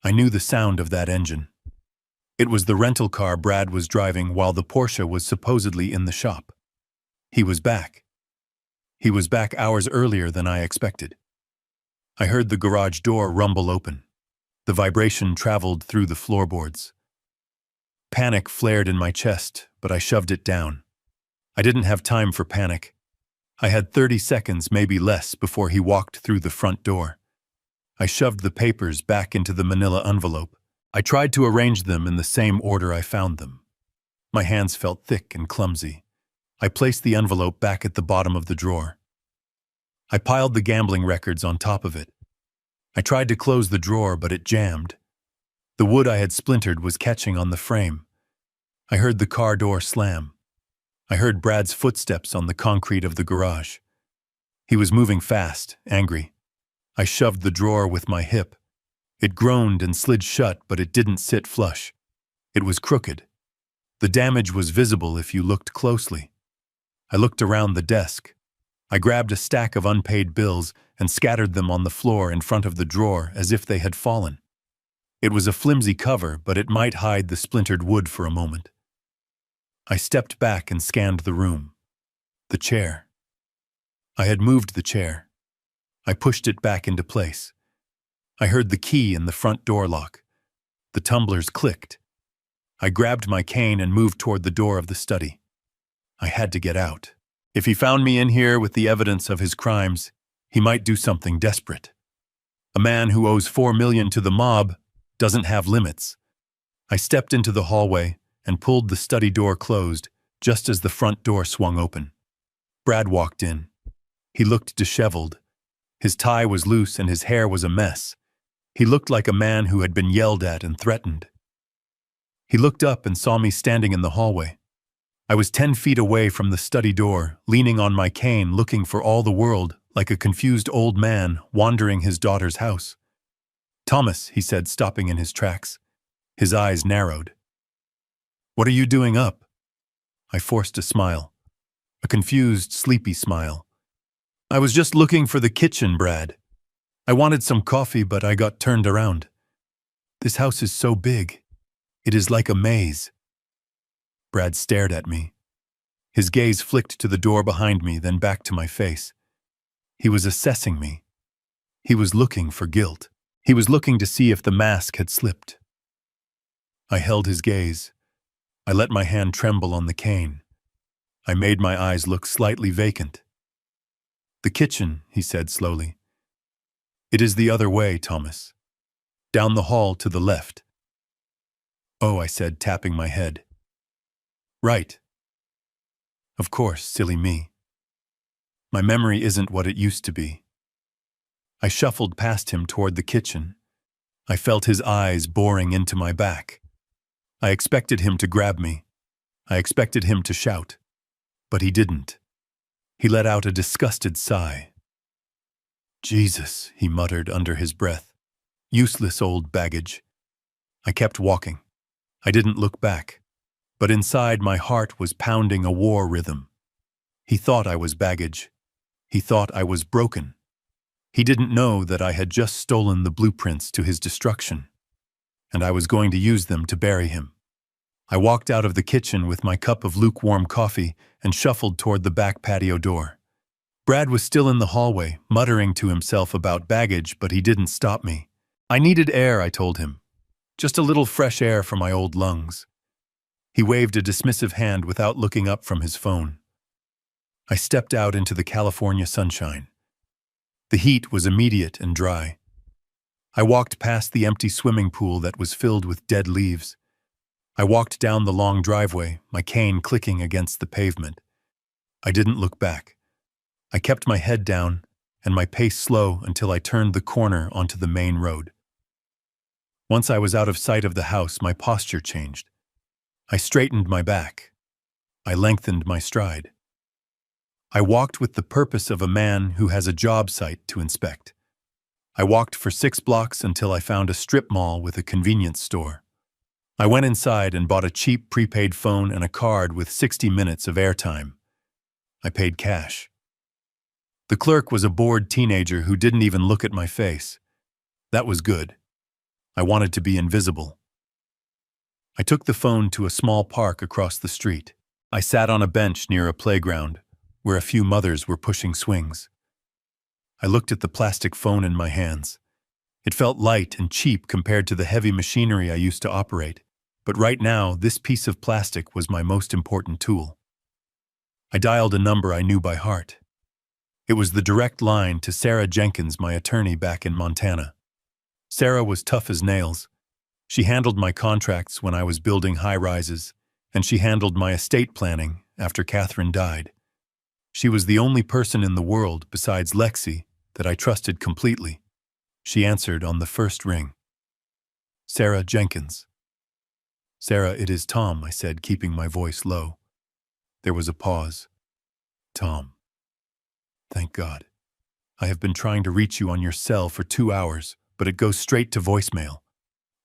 I knew the sound of that engine. It was the rental car Brad was driving while the Porsche was supposedly in the shop. He was back. He was back hours earlier than I expected. I heard the garage door rumble open. The vibration traveled through the floorboards. Panic flared in my chest, but I shoved it down. I didn't have time for panic. I had 30 seconds, maybe less, before he walked through the front door. I shoved the papers back into the manila envelope. I tried to arrange them in the same order I found them. My hands felt thick and clumsy. I placed the envelope back at the bottom of the drawer. I piled the gambling records on top of it. I tried to close the drawer, but it jammed. The wood I had splintered was catching on the frame. I heard the car door slam. I heard Brad's footsteps on the concrete of the garage. He was moving fast, angry. I shoved the drawer with my hip. It groaned and slid shut, but it didn't sit flush. It was crooked. The damage was visible if you looked closely. I looked around the desk. I grabbed a stack of unpaid bills and scattered them on the floor in front of the drawer as if they had fallen. It was a flimsy cover, but it might hide the splintered wood for a moment. I stepped back and scanned the room. The chair. I had moved the chair. I pushed it back into place. I heard the key in the front door lock. The tumblers clicked. I grabbed my cane and moved toward the door of the study. I had to get out. If he found me in here with the evidence of his crimes, he might do something desperate. A man who owes $4 million to the mob doesn't have limits. I stepped into the hallway and pulled the study door closed just as the front door swung open. Brad walked in. He looked disheveled. His tie was loose and his hair was a mess. He looked like a man who had been yelled at and threatened. He looked up and saw me standing in the hallway. I was 10 feet away from the study door, leaning on my cane, looking for all the world like a confused old man wandering his daughter's house. "Thomas," he said, stopping in his tracks. His eyes narrowed. "What are you doing up?" I forced a smile. A confused, sleepy smile. "I was just looking for the kitchen, Brad. I wanted some coffee, but I got turned around. This house is so big. It is like a maze." Brad stared at me. His gaze flicked to the door behind me, then back to my face. He was assessing me. He was looking for guilt. He was looking to see if the mask had slipped. I held his gaze. I let my hand tremble on the cane. I made my eyes look slightly vacant. "The kitchen," he said slowly. "It is the other way, Thomas. Down the hall to the left." "Oh," I said, tapping my head. "Right. Of course, silly me. My memory isn't what it used to be." I shuffled past him toward the kitchen. I felt his eyes boring into my back. I expected him to grab me. I expected him to shout. But he didn't. He let out a disgusted sigh. "Jesus," he muttered under his breath. "Useless old baggage." I kept walking. I didn't look back. But inside my heart was pounding a war rhythm. He thought I was baggage. He thought I was broken. He didn't know that I had just stolen the blueprints to his destruction, and I was going to use them to bury him. I walked out of the kitchen with my cup of lukewarm coffee and shuffled toward the back patio door. Brad was still in the hallway, muttering to himself about baggage, but he didn't stop me. "I needed air," I told him. "Just a little fresh air for my old lungs." He waved a dismissive hand without looking up from his phone. I stepped out into the California sunshine. The heat was immediate and dry. I walked past the empty swimming pool that was filled with dead leaves. I walked down the long driveway, my cane clicking against the pavement. I didn't look back. I kept my head down and my pace slow until I turned the corner onto the main road. Once I was out of sight of the house, my posture changed. I straightened my back. I lengthened my stride. I walked with the purpose of a man who has a job site to inspect. I walked for 6 blocks until I found a strip mall with a convenience store. I went inside and bought a cheap prepaid phone and a card with 60 minutes of airtime. I paid cash. The clerk was a bored teenager who didn't even look at my face. That was good. I wanted to be invisible. I took the phone to a small park across the street. I sat on a bench near a playground, where a few mothers were pushing swings. I looked at the plastic phone in my hands. It felt light and cheap compared to the heavy machinery I used to operate, but right now, this piece of plastic was my most important tool. I dialed a number I knew by heart. It was the direct line to Sarah Jenkins, my attorney back in Montana. Sarah was tough as nails. She handled my contracts when I was building high-rises, and she handled my estate planning after Catherine died. She was the only person in the world, besides Lexi, that I trusted completely. She answered on the first ring. Sarah Jenkins. Sarah, it is Tom, I said, keeping my voice low. There was a pause. Tom. Thank God. I have been trying to reach you on your cell for 2 hours, but it goes straight to voicemail.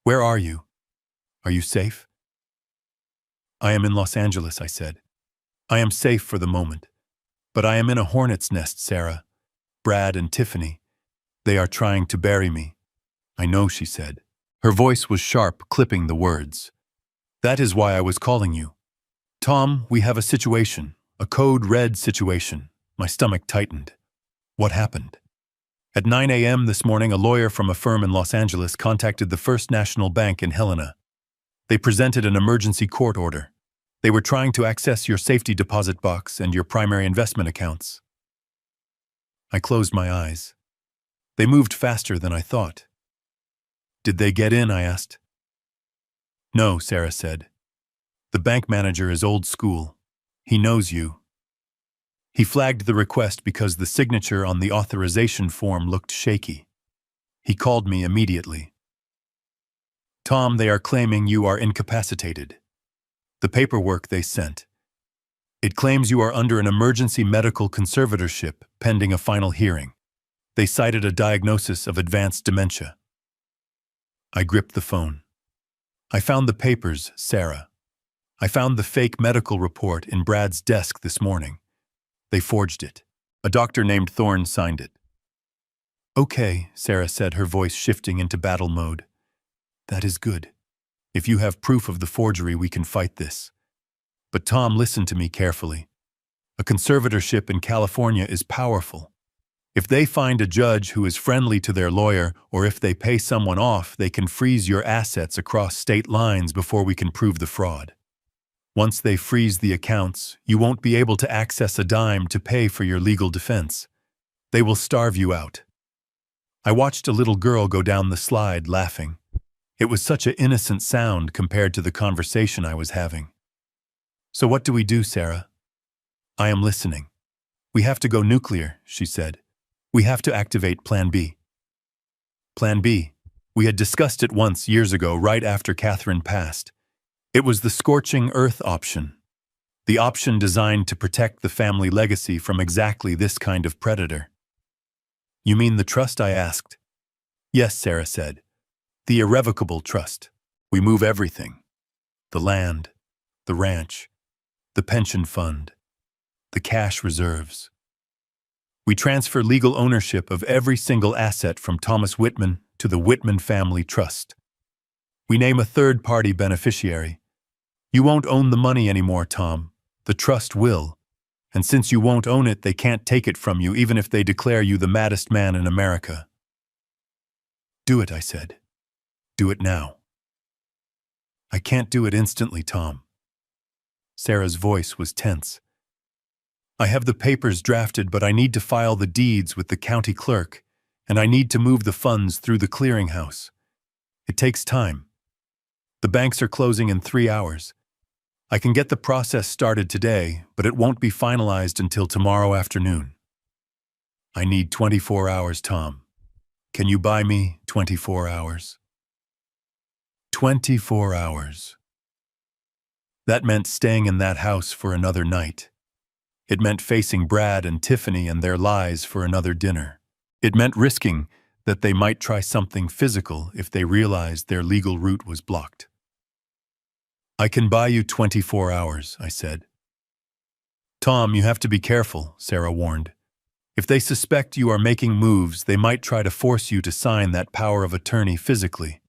Where are you? Are you safe? I am in Los Angeles, I said. I am safe for the moment. But I am in a hornet's nest, Sarah. Brad and Tiffany. They are trying to bury me. I know, she said. Her voice was sharp, clipping the words. That is why I was calling you. Tom, we have a situation, a code red situation. My stomach tightened. What happened? At 9 a.m. this morning, a lawyer from a firm in Los Angeles contacted the First National Bank in Helena. They presented an emergency court order. They were trying to access your safety deposit box and your primary investment accounts. I closed my eyes. They moved faster than I thought. Did they get in? I asked. No, Sarah said. The bank manager is old school. He knows you. He flagged the request because the signature on the authorization form looked shaky. He called me immediately. Tom, they are claiming you are incapacitated. The paperwork they sent. It claims you are under an emergency medical conservatorship pending a final hearing. They cited a diagnosis of advanced dementia. I gripped the phone. I found the papers, Sarah. I found the fake medical report in Brad's desk this morning. They forged it. A doctor named Thorne signed it. Okay, Sarah said, her voice shifting into battle mode. That is good. If you have proof of the forgery, we can fight this. But Tom, listen to me carefully. A conservatorship in California is powerful. If they find a judge who is friendly to their lawyer, or if they pay someone off, they can freeze your assets across state lines before we can prove the fraud. Once they freeze the accounts, you won't be able to access a dime to pay for your legal defense. They will starve you out. I watched a little girl go down the slide, laughing. It was such an innocent sound compared to the conversation I was having. So what do we do, Sarah? I am listening. We have to go nuclear, she said. We have to activate Plan B. Plan B. We had discussed it once years ago, right after Catherine passed. It was the scorching earth option. The option designed to protect the family legacy from exactly this kind of predator. You mean the trust? I asked. Yes, Sarah said. The irrevocable trust. We move everything. The land, the ranch, the pension fund, the cash reserves. We transfer legal ownership of every single asset from Thomas Whitman to the Whitman Family Trust. We name a third-party beneficiary. You won't own the money anymore, Tom. The trust will. And since you won't own it, they can't take it from you, even if they declare you the maddest man in America. Do it, I said. Do it now. I can't do it instantly, Tom. Sarah's voice was tense. I have the papers drafted, but I need to file the deeds with the county clerk, and I need to move the funds through the clearinghouse. It takes time. The banks are closing in 3 hours. I can get the process started today, but it won't be finalized until tomorrow afternoon. I need 24 hours, Tom. Can you buy me 24 hours? 24 hours. That meant staying in that house for another night. It meant facing Brad and Tiffany and their lies for another dinner. It meant risking that they might try something physical if they realized their legal route was blocked. I can buy you 24 hours, I said. Tom, you have to be careful, Sarah warned. If they suspect you are making moves, they might try to force you to sign that power of attorney physically.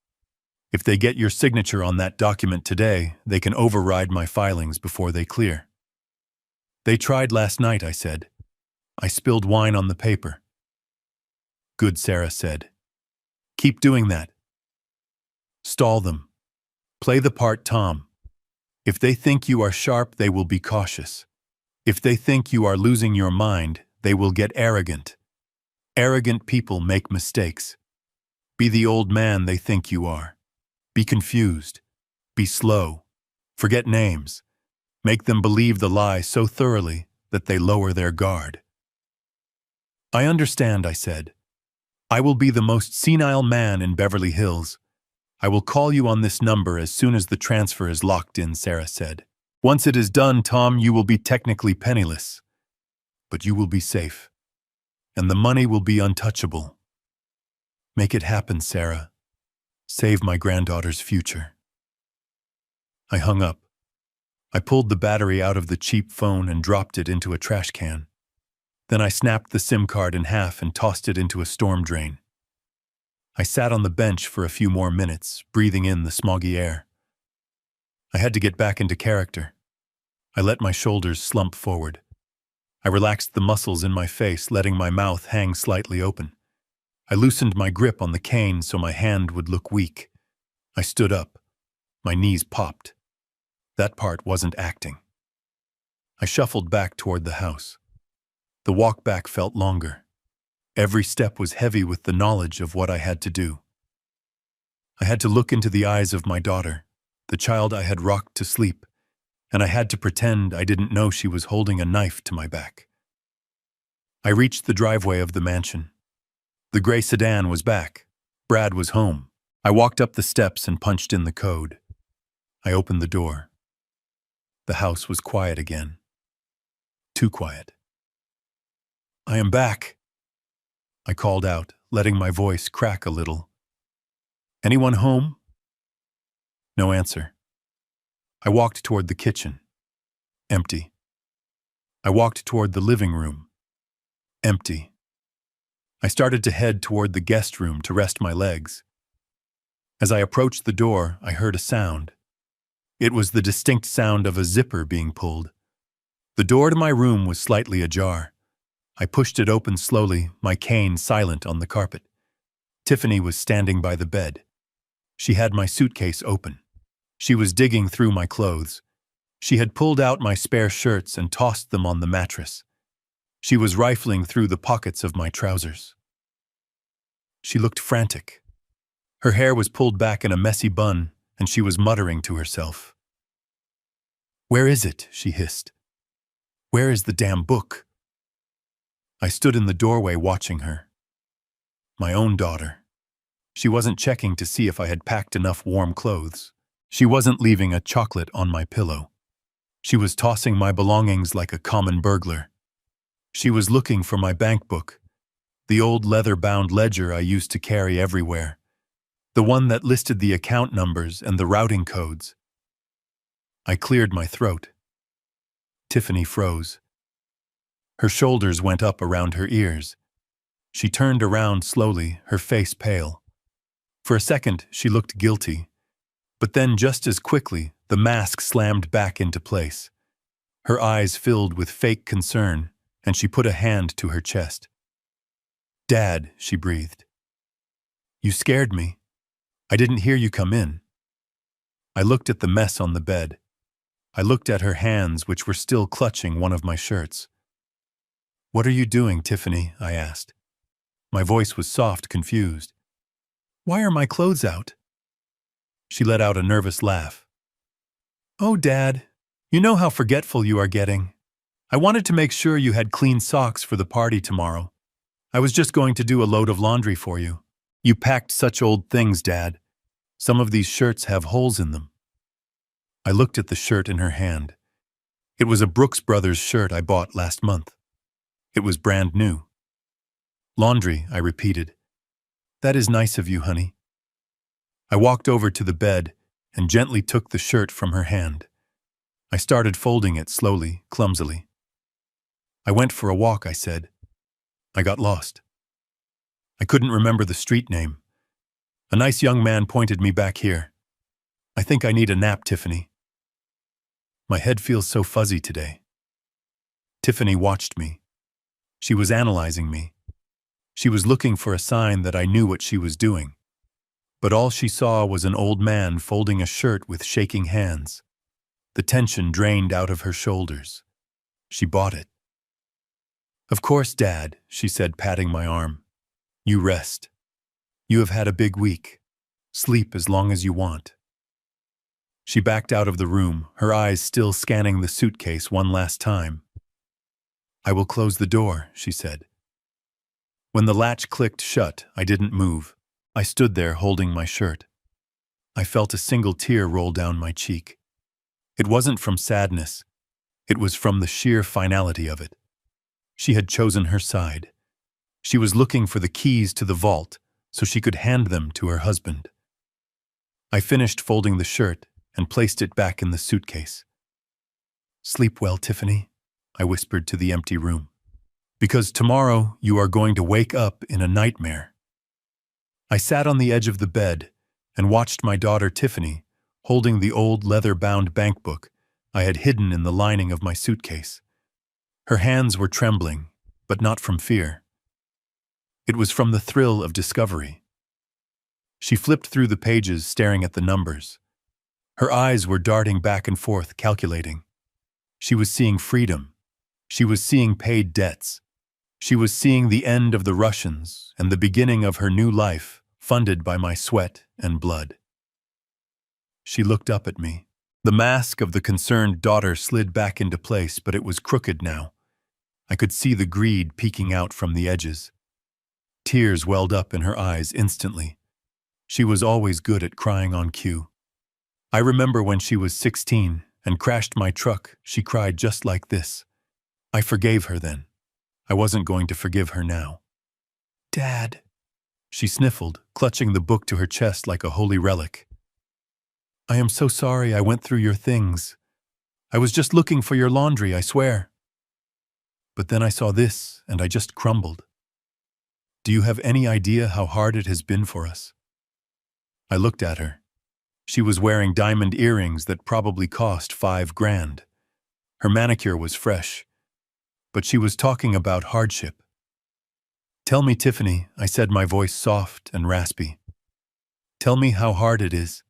If they get your signature on that document today, they can override my filings before they clear. They tried last night, I said. I spilled wine on the paper. Good, Sarah said. Keep doing that. Stall them. Play the part, Tom. If they think you are sharp, they will be cautious. If they think you are losing your mind, they will get arrogant. Arrogant people make mistakes. Be the old man they think you are. Be confused. Be slow. Forget names. Make them believe the lie so thoroughly that they lower their guard. I understand, I said. I will be the most senile man in Beverly Hills. I will call you on this number as soon as the transfer is locked in, Sarah said. Once it is done, Tom, you will be technically penniless. But you will be safe. And the money will be untouchable. Make it happen, Sarah. Save my granddaughter's future. I hung up. I pulled the battery out of the cheap phone and dropped it into a trash can. Then I snapped the SIM card in half and tossed it into a storm drain. I sat on the bench for a few more minutes, breathing in the smoggy air. I had to get back into character. I let my shoulders slump forward. I relaxed the muscles in my face, letting my mouth hang slightly open. I loosened my grip on the cane so my hand would look weak. I stood up. My knees popped. That part wasn't acting. I shuffled back toward the house. The walk back felt longer. Every step was heavy with the knowledge of what I had to do. I had to look into the eyes of my daughter, the child I had rocked to sleep, and I had to pretend I didn't know she was holding a knife to my back. I reached the driveway of the mansion. The gray sedan was back. Brad was home. I walked up the steps and punched in the code. I opened the door. The house was quiet again. Too quiet. I am back, I called out, letting my voice crack a little. Anyone home? No answer. I walked toward the kitchen. Empty. I walked toward the living room. Empty. I started to head toward the guest room to rest my legs. As I approached the door, I heard a sound. It was the distinct sound of a zipper being pulled. The door to my room was slightly ajar. I pushed it open slowly, my cane silent on the carpet. Tiffany was standing by the bed. She had my suitcase open. She was digging through my clothes. She had pulled out my spare shirts and tossed them on the mattress. She was rifling through the pockets of my trousers. She looked frantic. Her hair was pulled back in a messy bun, and she was muttering to herself. "Where is it?" she hissed. "Where is the damn book?" I stood in the doorway watching her. My own daughter. She wasn't checking to see if I had packed enough warm clothes. She wasn't leaving a chocolate on my pillow. She was tossing my belongings like a common burglar. She was looking for my bank book, the old leather-bound ledger I used to carry everywhere, the one that listed the account numbers and the routing codes. I cleared my throat. Tiffany froze. Her shoulders went up around her ears. She turned around slowly, her face pale. For a second, she looked guilty. But then, just as quickly, the mask slammed back into place. Her eyes filled with fake concern, and she put a hand to her chest. "Dad," she breathed. "You scared me. I didn't hear you come in." I looked at the mess on the bed. I looked at her hands, which were still clutching one of my shirts. "What are you doing, Tiffany?" I asked. My voice was soft, confused. "Why are my clothes out?" She let out a nervous laugh. "Oh, Dad, you know how forgetful you are getting. I wanted to make sure you had clean socks for the party tomorrow. I was just going to do a load of laundry for you. You packed such old things, Dad. Some of these shirts have holes in them." I looked at the shirt in her hand. It was a Brooks Brothers shirt I bought last month. It was brand new. "Laundry," I repeated. "That is nice of you, honey." I walked over to the bed, and gently took the shirt from her hand. I started folding it slowly, clumsily. "I went for a walk," I said. "I got lost. I couldn't remember the street name. A nice young man pointed me back here. I think I need a nap, Tiffany. My head feels so fuzzy today." Tiffany watched me. She was analyzing me. She was looking for a sign that I knew what she was doing. But all she saw was an old man folding a shirt with shaking hands. The tension drained out of her shoulders. She bought it. "Of course, Dad," she said, patting my arm. "You rest. You have had a big week. Sleep as long as you want." She backed out of the room, her eyes still scanning the suitcase one last time. "I will close the door," she said. When the latch clicked shut, I didn't move. I stood there holding my shirt. I felt a single tear roll down my cheek. It wasn't from sadness. It was from the sheer finality of it. She had chosen her side. She was looking for the keys to the vault so she could hand them to her husband. I finished folding the shirt and placed it back in the suitcase. "Sleep well, Tiffany," I whispered to the empty room. "Because tomorrow you are going to wake up in a nightmare." I sat on the edge of the bed and watched my daughter Tiffany holding the old leather-bound bankbook I had hidden in the lining of my suitcase. Her hands were trembling, but not from fear. It was from the thrill of discovery. She flipped through the pages, staring at the numbers. Her eyes were darting back and forth, calculating. She was seeing freedom. She was seeing paid debts. She was seeing the end of the Russians and the beginning of her new life, funded by my sweat and blood. She looked up at me. The mask of the concerned daughter slid back into place, but it was crooked now. I could see the greed peeking out from the edges. Tears welled up in her eyes instantly. She was always good at crying on cue. I remember when she was 16 and crashed my truck, she cried just like this. I forgave her then. I wasn't going to forgive her now. "Dad," she sniffled, clutching the book to her chest like a holy relic. "I am so sorry I went through your things. I was just looking for your laundry, I swear. But then I saw this, and I just crumbled. Do you have any idea how hard it has been for us?" I looked at her. She was wearing diamond earrings that probably cost $5,000. Her manicure was fresh, but she was talking about hardship. "Tell me, Tiffany," I said, my voice soft and raspy. "Tell me how hard it is."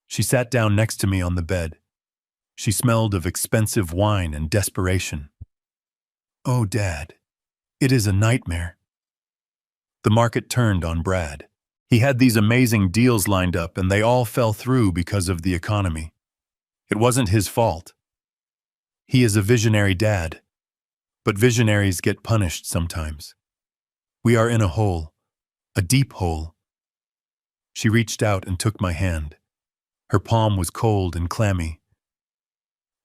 She sat down next to me on the bed. She smelled of expensive wine and desperation. "Oh, Dad, it is a nightmare." The market turned on Brad. He had these amazing deals lined up, and they all fell through because of the economy. It wasn't his fault. He is a visionary dad, but visionaries get punished sometimes. We are in a hole, a deep hole. She reached out and took my hand. Her palm was cold and clammy.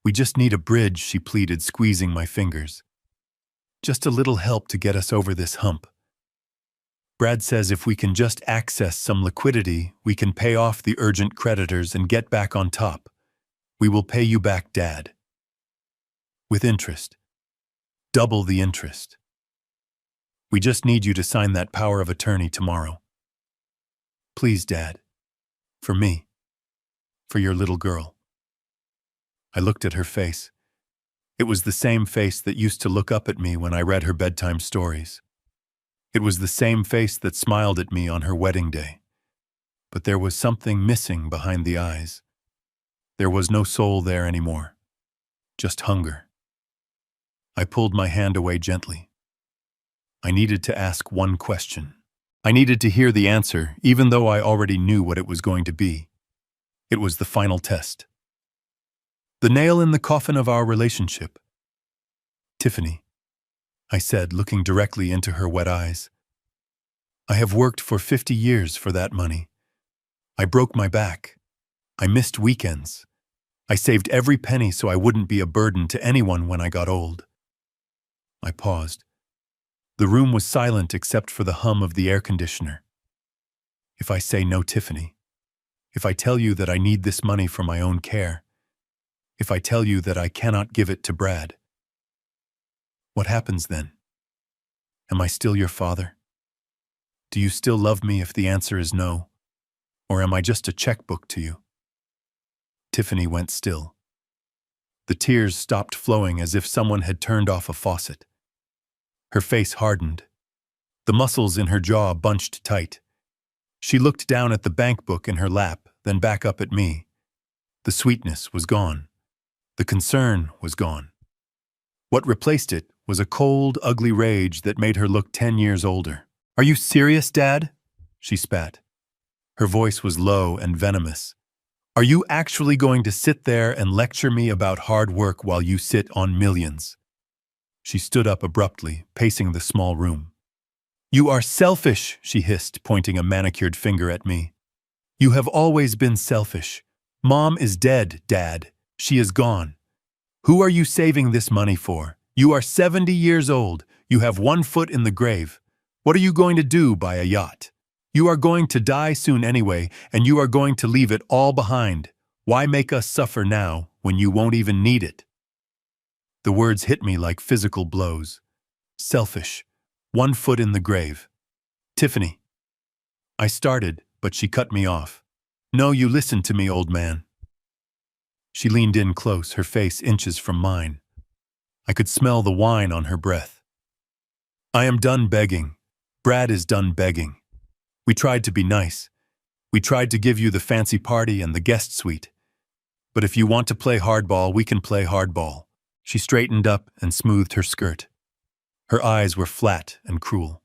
"We just need a bridge," she pleaded, squeezing my fingers. "Just a little help to get us over this hump. Brad says if we can just access some liquidity, we can pay off the urgent creditors and get back on top. We will pay you back, Dad. With interest. Double the interest. We just need you to sign that power of attorney tomorrow. Please, Dad. For me. For your little girl." I looked at her face. It was the same face that used to look up at me when I read her bedtime stories. It was the same face that smiled at me on her wedding day. But there was something missing behind the eyes. There was no soul there anymore. Just hunger. I pulled my hand away gently. I needed to ask one question. I needed to hear the answer, even though I already knew what it was going to be. It was the final test. The nail in the coffin of our relationship. "Tiffany," I said, looking directly into her wet eyes. "I have worked for 50 years for that money. I broke my back. I missed weekends. I saved every penny so I wouldn't be a burden to anyone when I got old." I paused. The room was silent except for the hum of the air conditioner. If I say no, Tiffany, If I tell you that I need this money for my own care, if I tell you that I cannot give it to Brad, what happens then? Am I still your father? Do you still love me if the answer is no? Or am I just a checkbook to you? Tiffany went still. The tears stopped flowing as if someone had turned off a faucet. Her face hardened. The muscles in her jaw bunched tight. She looked down at the bank book in her lap, then back up at me. The sweetness was gone. The concern was gone. What replaced it was a cold, ugly rage that made her look 10 years older. "Are you serious, Dad?" she spat. Her voice was low and venomous. "Are you actually going to sit there and lecture me about hard work while you sit on millions?" She stood up abruptly, pacing the small room. "You are selfish," she hissed, pointing a manicured finger at me. "You have always been selfish. Mom is dead, Dad. She is gone. Who are you saving this money for? You are 70 years old. You have one foot in the grave. What are you going to do by a yacht? You are going to die soon anyway, and you are going to leave it all behind. Why make us suffer now when you won't even need it?" The words hit me like physical blows. Selfish. One foot in the grave. "Tiffany." I started, but she cut me off. "No, you listen to me, old man." She leaned in close, her face inches from mine. I could smell the wine on her breath. "I am done begging. Brad is done begging. We tried to be nice. We tried to give you the fancy party and the guest suite. But if you want to play hardball, we can play hardball." She straightened up and smoothed her skirt. Her eyes were flat and cruel.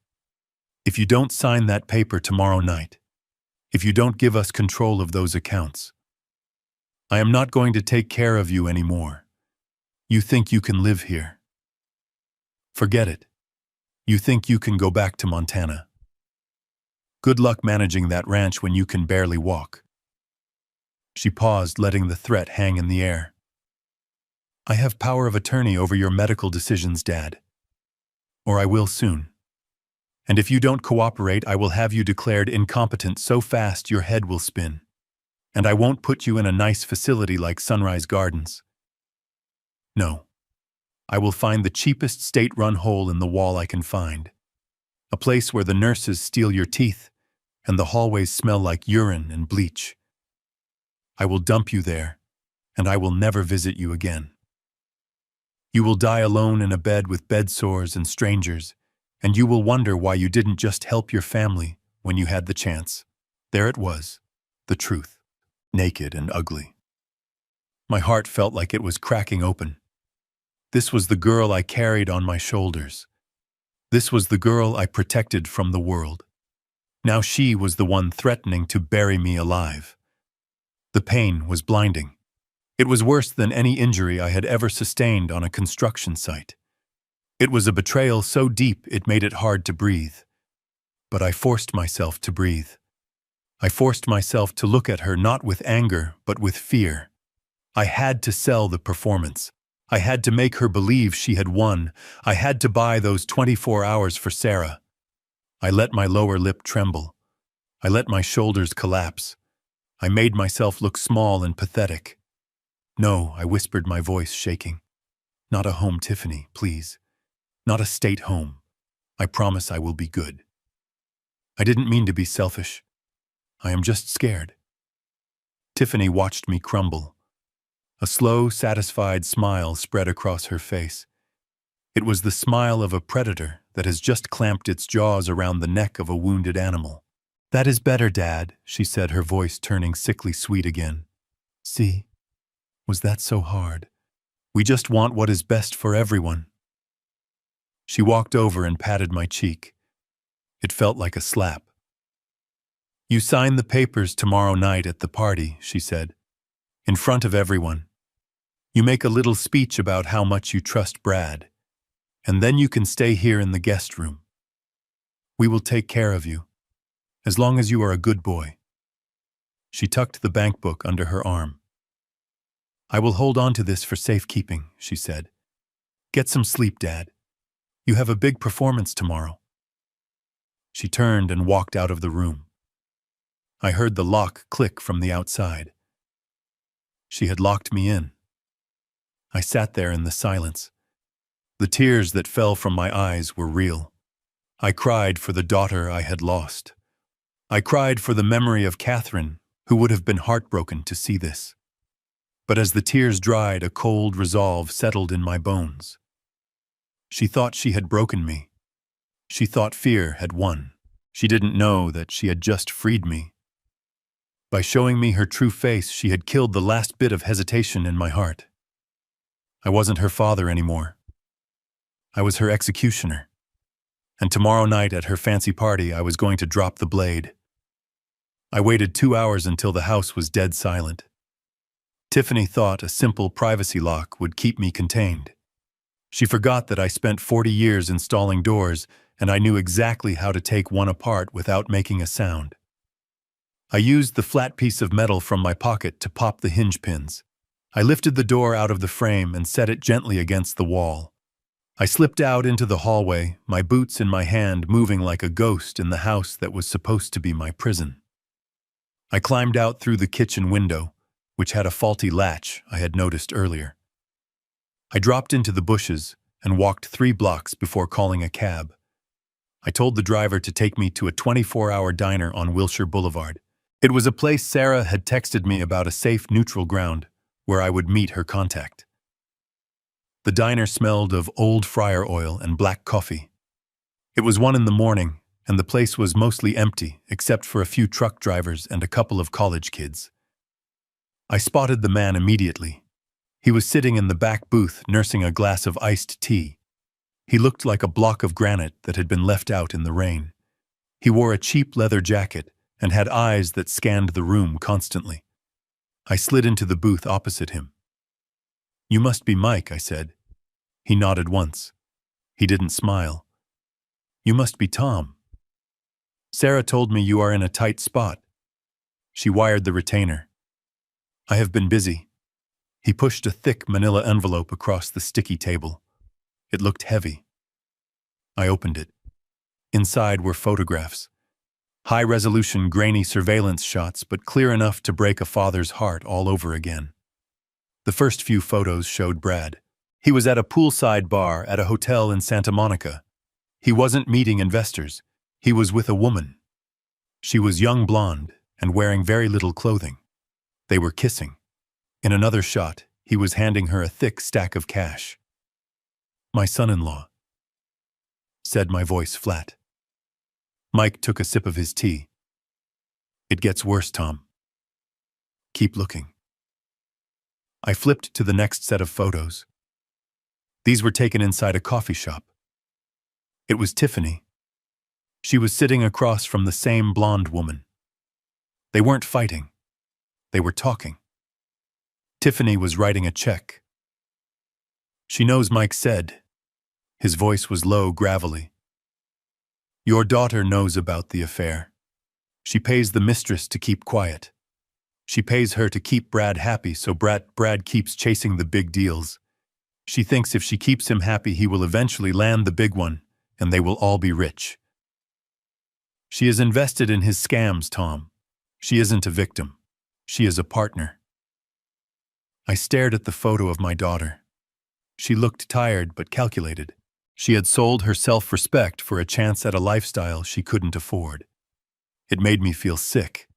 "If you don't sign that paper tomorrow night, if you don't give us control of those accounts, I am not going to take care of you anymore. You think you can live here? Forget it. You think you can go back to Montana? Good luck managing that ranch when you can barely walk." She paused, letting the threat hang in the air. "I have power of attorney over your medical decisions, Dad. Or I will soon. And if you don't cooperate, I will have you declared incompetent so fast your head will spin. And I won't put you in a nice facility like Sunrise Gardens. No. I will find the cheapest state-run hole in the wall I can find. A place where the nurses steal your teeth and the hallways smell like urine and bleach. I will dump you there, and I will never visit you again. You will die alone in a bed with bed sores and strangers, and you will wonder why you didn't just help your family when you had the chance." There it was, the truth, naked and ugly. My heart felt like it was cracking open. This was the girl I carried on my shoulders. This was the girl I protected from the world. Now she was the one threatening to bury me alive. The pain was blinding. It was worse than any injury I had ever sustained on a construction site. It was a betrayal so deep it made it hard to breathe. But I forced myself to breathe. I forced myself to look at her not with anger, but with fear. I had to sell the performance. I had to make her believe she had won. I had to buy those 24 hours for Sarah. I let my lower lip tremble. I let my shoulders collapse. I made myself look small and pathetic. "No," I whispered, my voice shaking. "Not a home, Tiffany, please. Not a state home. I promise I will be good. I didn't mean to be selfish. I am just scared." Tiffany watched me crumble. A slow, satisfied smile spread across her face. It was the smile of a predator that has just clamped its jaws around the neck of a wounded animal. "That is better, Dad," she said, her voice turning sickly sweet again. "See? Was that so hard? We just want what is best for everyone." She walked over and patted my cheek. It felt like a slap. "You sign the papers tomorrow night at the party," she said, "in front of everyone. You make a little speech about how much you trust Brad, and then you can stay here in the guest room. We will take care of you, as long as you are a good boy." She tucked the bank book under her arm. "I will hold on to this for safekeeping," she said. "Get some sleep, Dad. You have a big performance tomorrow." She turned and walked out of the room. I heard the lock click from the outside. She had locked me in. I sat there in the silence. The tears that fell from my eyes were real. I cried for the daughter I had lost. I cried for the memory of Catherine, who would have been heartbroken to see this. But as the tears dried, a cold resolve settled in my bones. She thought she had broken me. She thought fear had won. She didn't know that she had just freed me. By showing me her true face, she had killed the last bit of hesitation in my heart. I wasn't her father anymore. I was her executioner. And tomorrow night at her fancy party, I was going to drop the blade. I waited 2 hours until the house was dead silent. Tiffany thought a simple privacy lock would keep me contained. She forgot that I spent 40 years installing doors, and I knew exactly how to take one apart without making a sound. I used the flat piece of metal from my pocket to pop the hinge pins. I lifted the door out of the frame and set it gently against the wall. I slipped out into the hallway, my boots in my hand, moving like a ghost in the house that was supposed to be my prison. I climbed out through the kitchen window, which had a faulty latch I had noticed earlier. I dropped into the bushes and walked 3 blocks before calling a cab. I told the driver to take me to a 24-hour diner on Wilshire Boulevard. It was a place Sarah had texted me about, a safe, neutral ground where I would meet her contact. The diner smelled of old fryer oil and black coffee. It was 1 in the morning, and the place was mostly empty except for a few truck drivers and a couple of college kids. I spotted the man immediately. He was sitting in the back booth nursing a glass of iced tea. He looked like a block of granite that had been left out in the rain. He wore a cheap leather jacket and had eyes that scanned the room constantly. I slid into the booth opposite him. "You must be Mike," I said. He nodded once. He didn't smile. "You must be Tom. Sarah told me you are in a tight spot." She wired the retainer. "I have been busy." He pushed a thick manila envelope across the sticky table. It looked heavy. I opened it. Inside were photographs. High-resolution, grainy surveillance shots, but clear enough to break a father's heart all over again. The first few photos showed Brad. He was at a poolside bar at a hotel in Santa Monica. He wasn't meeting investors. He was with a woman. She was young blonde and wearing very little clothing. They were kissing. In another shot, he was handing her a thick stack of cash. "My son-in-law," said my voice flat. Mike took a sip of his tea. "It gets worse, Tom. Keep looking." I flipped to the next set of photos. These were taken inside a coffee shop. It was Tiffany. She was sitting across from the same blonde woman. They weren't fighting. They were talking. Tiffany was writing a check. "She knows," Mike said. His voice was low, gravelly. "Your daughter knows about the affair. She pays the mistress to keep quiet. She pays her to keep Brad happy, so Brad keeps chasing the big deals. She thinks if she keeps him happy, he will eventually land the big one, and they will all be rich. She is invested in his scams, Tom. She isn't a victim. She is a partner." I stared at the photo of my daughter. She looked tired but calculated. She had sold her self-respect for a chance at a lifestyle she couldn't afford. It made me feel sick.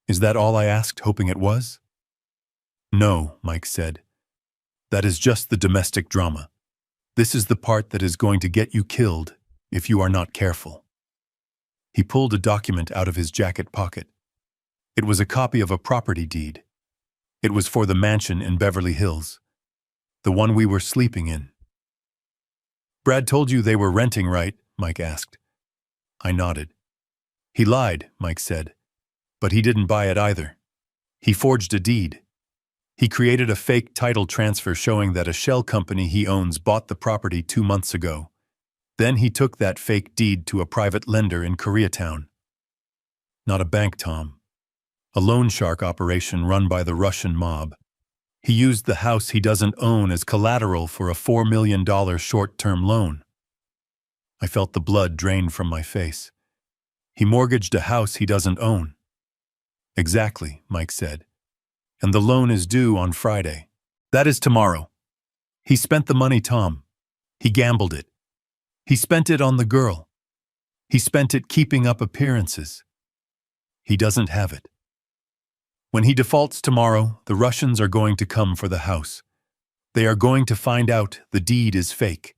"Is that all?" I asked, hoping it was. "No," Mike said. "That is just the domestic drama. This is the part that is going to get you killed if you are not careful." He pulled a document out of his jacket pocket. It was a copy of a property deed. It was for the mansion in Beverly Hills, the one we were sleeping in. "Brad told you they were renting, right?" Mike asked. I nodded. "He lied," Mike said. "But he didn't buy it either. He forged a deed. He created a fake title transfer showing that a shell company he owns bought the property 2 months ago. Then he took that fake deed to a private lender in Koreatown. Not a bank, Tom. A loan shark operation run by the Russian mob. He used the house he doesn't own as collateral for a $4 million short-term loan." I felt the blood drain from my face. He mortgaged a house he doesn't own. Exactly, Mike said. And the loan is due on Friday. That is tomorrow. He spent the money, Tom. He gambled it. He spent it on the girl. He spent it keeping up appearances. He doesn't have it. When he defaults tomorrow, the Russians are going to come for the house. They are going to find out the deed is fake.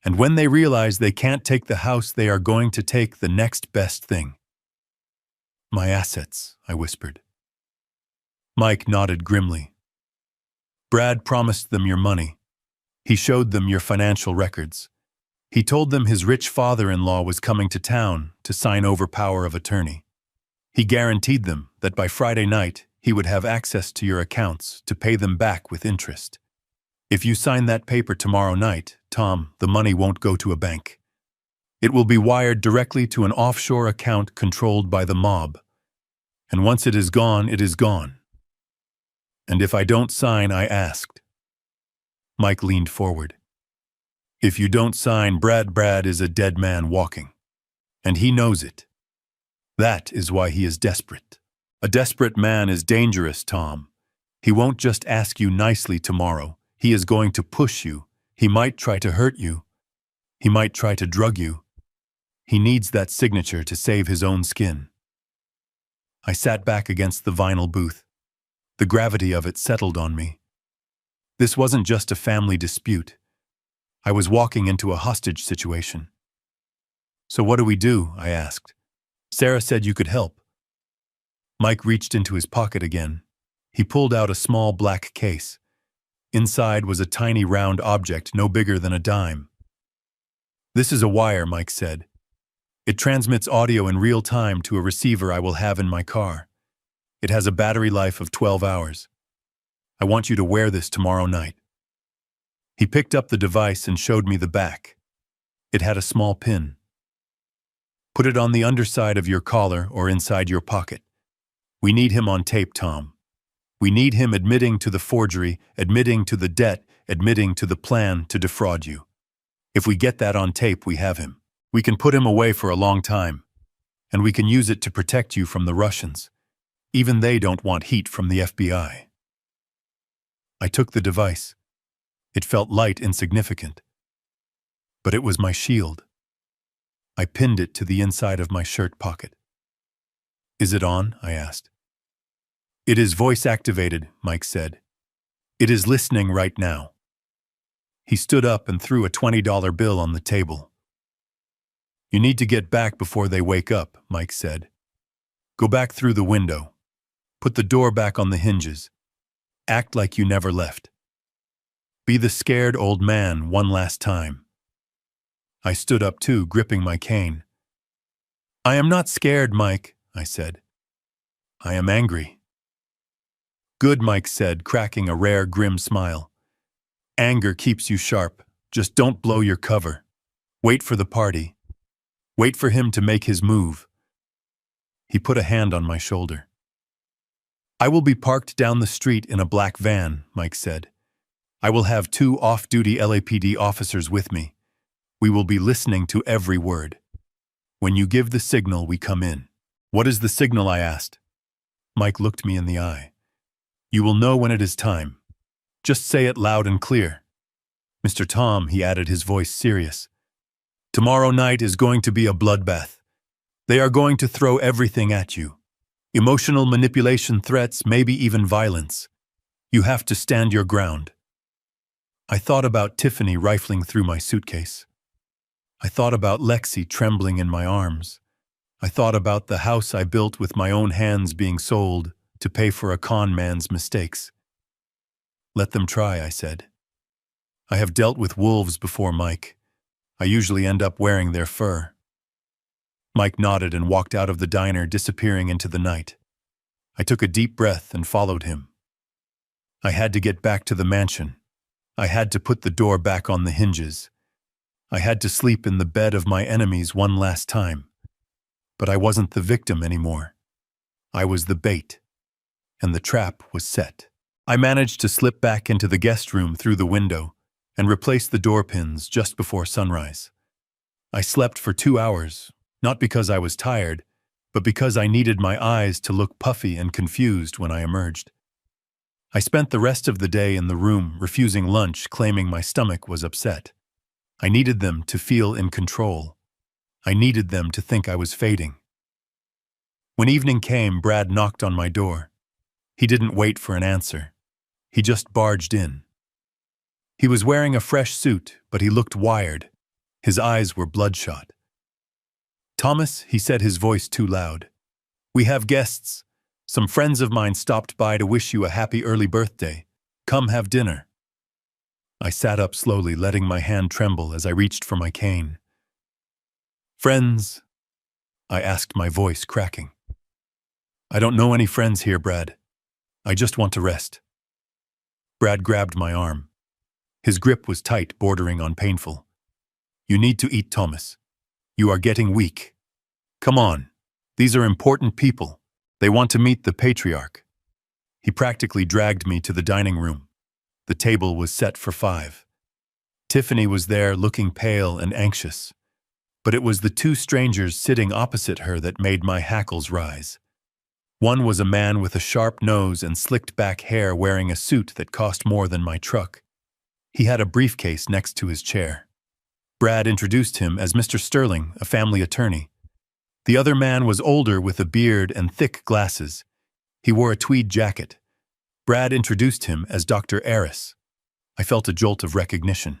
And when they realize they can't take the house, they are going to take the next best thing. My assets, I whispered. Mike nodded grimly. Brad promised them your money. He showed them your financial records. He told them his rich father-in-law was coming to town to sign over power of attorney. He guaranteed them that by Friday night he would have access to your accounts to pay them back with interest. If you sign that paper tomorrow night, Tom, the money won't go to a bank. It will be wired directly to an offshore account controlled by the mob. And once it is gone, it is gone. And if I don't sign, I asked. Mike leaned forward. If you don't sign, Brad is a dead man walking. And he knows it. That is why he is desperate. A desperate man is dangerous, Tom. He won't just ask you nicely tomorrow. He is going to push you. He might try to hurt you. He might try to drug you. He needs that signature to save his own skin. I sat back against the vinyl booth. The gravity of it settled on me. This wasn't just a family dispute. I was walking into a hostage situation. So what do we do? I asked. Sarah said you could help. Mike reached into his pocket again. He pulled out a small black case. Inside was a tiny round object no bigger than a dime. This is a wire, Mike said. It transmits audio in real time to a receiver I will have in my car. It has a battery life of 12 hours. I want you to wear this tomorrow night. He picked up the device and showed me the back. It had a small pin. Put it on the underside of your collar or inside your pocket. We need him on tape, Tom. We need him admitting to the forgery, admitting to the debt, admitting to the plan to defraud you. If we get that on tape, we have him. We can put him away for a long time. And we can use it to protect you from the Russians. Even they don't want heat from the FBI. I took the device. It felt light, insignificant. But it was my shield. I pinned it to the inside of my shirt pocket. Is it on? I asked. It is voice-activated, Mike said. It is listening right now. He stood up and threw a $20 bill on the table. You need to get back before they wake up, Mike said. Go back through the window. Put the door back on the hinges. Act like you never left. Be the scared old man one last time. I stood up too, gripping my cane. I am not scared, Mike, I said. I am angry. Good, Mike said, cracking a rare, grim smile. Anger keeps you sharp. Just don't blow your cover. Wait for the party. Wait for him to make his move. He put a hand on my shoulder. I will be parked down the street in a black van, Mike said. I will have 2 off-duty LAPD officers with me. We will be listening to every word. When you give the signal, we come in. What is the signal? I asked. Mike looked me in the eye. You will know when it is time. Just say it loud and clear. Mr. Tom, he added, his voice serious. Tomorrow night is going to be a bloodbath. They are going to throw everything at you. Emotional manipulation, threats, maybe even violence. You have to stand your ground. I thought about Tiffany rifling through my suitcase. I thought about Lexi trembling in my arms. I thought about the house I built with my own hands being sold to pay for a con man's mistakes. Let them try, I said. I have dealt with wolves before, Mike. I usually end up wearing their fur. Mike nodded and walked out of the diner, disappearing into the night. I took a deep breath and followed him. I had to get back to the mansion. I had to put the door back on the hinges. I had to sleep in the bed of my enemies one last time. But I wasn't the victim anymore. I was the bait. And the trap was set. I managed to slip back into the guest room through the window and replace the door pins just before sunrise. I slept for 2 hours, not because I was tired, but because I needed my eyes to look puffy and confused when I emerged. I spent the rest of the day in the room, refusing lunch, claiming my stomach was upset. I needed them to feel in control. I needed them to think I was fading. When evening came, Brad knocked on my door. He didn't wait for an answer. He just barged in. He was wearing a fresh suit, but he looked wired. His eyes were bloodshot. "Thomas," he said, his voice too loud. "We have guests. Some friends of mine stopped by to wish you a happy early birthday. Come have dinner." I sat up slowly, letting my hand tremble as I reached for my cane. "Friends?" I asked, my voice cracking. "I don't know any friends here, Brad. I just want to rest." Brad grabbed my arm. His grip was tight, bordering on painful. "You need to eat, Thomas. You are getting weak. Come on. These are important people. They want to meet the patriarch." He practically dragged me to the dining room. The table was set for 5. Tiffany was there, looking pale and anxious. But it was the 2 strangers sitting opposite her that made my hackles rise. One was a man with a sharp nose and slicked back hair, wearing a suit that cost more than my truck. He had a briefcase next to his chair. Brad introduced him as Mr. Sterling, a family attorney. The other man was older, with a beard and thick glasses. He wore a tweed jacket. Brad introduced him as Dr. Aris. I felt a jolt of recognition.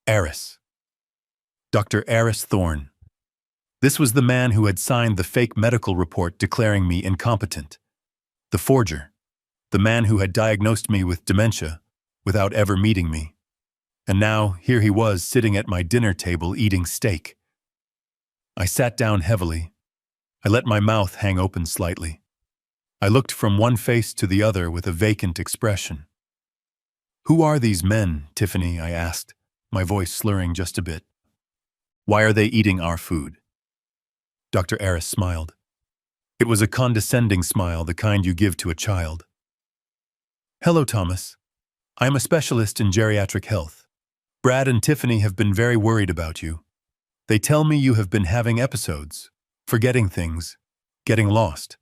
Aris. Dr. Aris Thorne. This was the man who had signed the fake medical report declaring me incompetent. The forger. The man who had diagnosed me with dementia without ever meeting me. And now, here he was, sitting at my dinner table eating steak. I sat down heavily. I let my mouth hang open slightly. I looked from one face to the other with a vacant expression. "Who are these men, Tiffany?" I asked, my voice slurring just a bit. "Why are they eating our food?" Dr. Aris smiled. It was a condescending smile, the kind you give to a child. "Hello, Thomas. I am a specialist in geriatric health. Brad and Tiffany have been very worried about you. They tell me you have been having episodes, forgetting things, getting lost."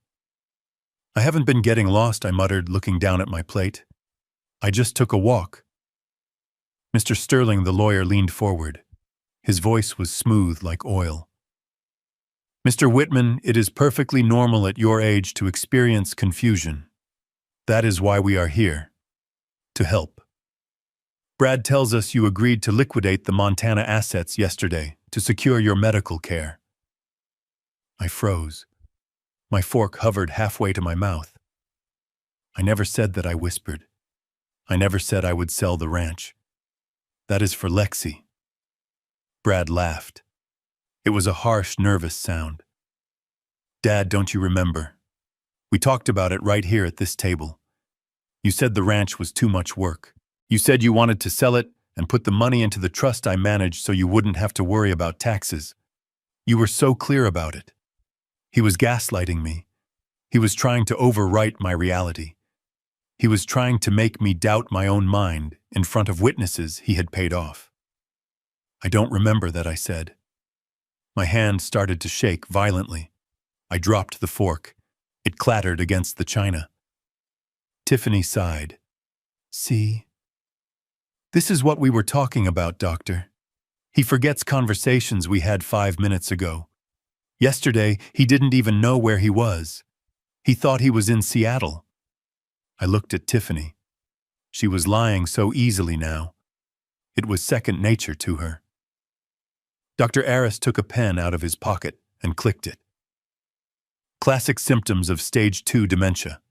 "I haven't been getting lost," I muttered, looking down at my plate. "I just took a walk." Mr. Sterling, the lawyer, leaned forward. His voice was smooth like oil. "Mr. Whitman, it is perfectly normal at your age to experience confusion. That is why we are here. To help. Brad tells us you agreed to liquidate the Montana assets yesterday to secure your medical care." I froze. My fork hovered halfway to my mouth. "I never said that," I whispered. "I never said I would sell the ranch. That is for Lexi." Brad laughed. It was a harsh, nervous sound. "Dad, don't you remember? We talked about it right here at this table. You said the ranch was too much work. You said you wanted to sell it and put the money into the trust I managed so you wouldn't have to worry about taxes. You were so clear about it." He was gaslighting me. He was trying to overwrite my reality. He was trying to make me doubt my own mind in front of witnesses he had paid off. "I don't remember that," I said. My hand started to shake violently. I dropped the fork. It clattered against the china. Tiffany sighed. "See? This is what we were talking about, Doctor. He forgets conversations we had 5 minutes ago. Yesterday, he didn't even know where he was. He thought he was in Seattle." I looked at Tiffany. She was lying so easily now. It was second nature to her. Dr. Aris took a pen out of his pocket and clicked it. "Classic symptoms of stage 2 dementia.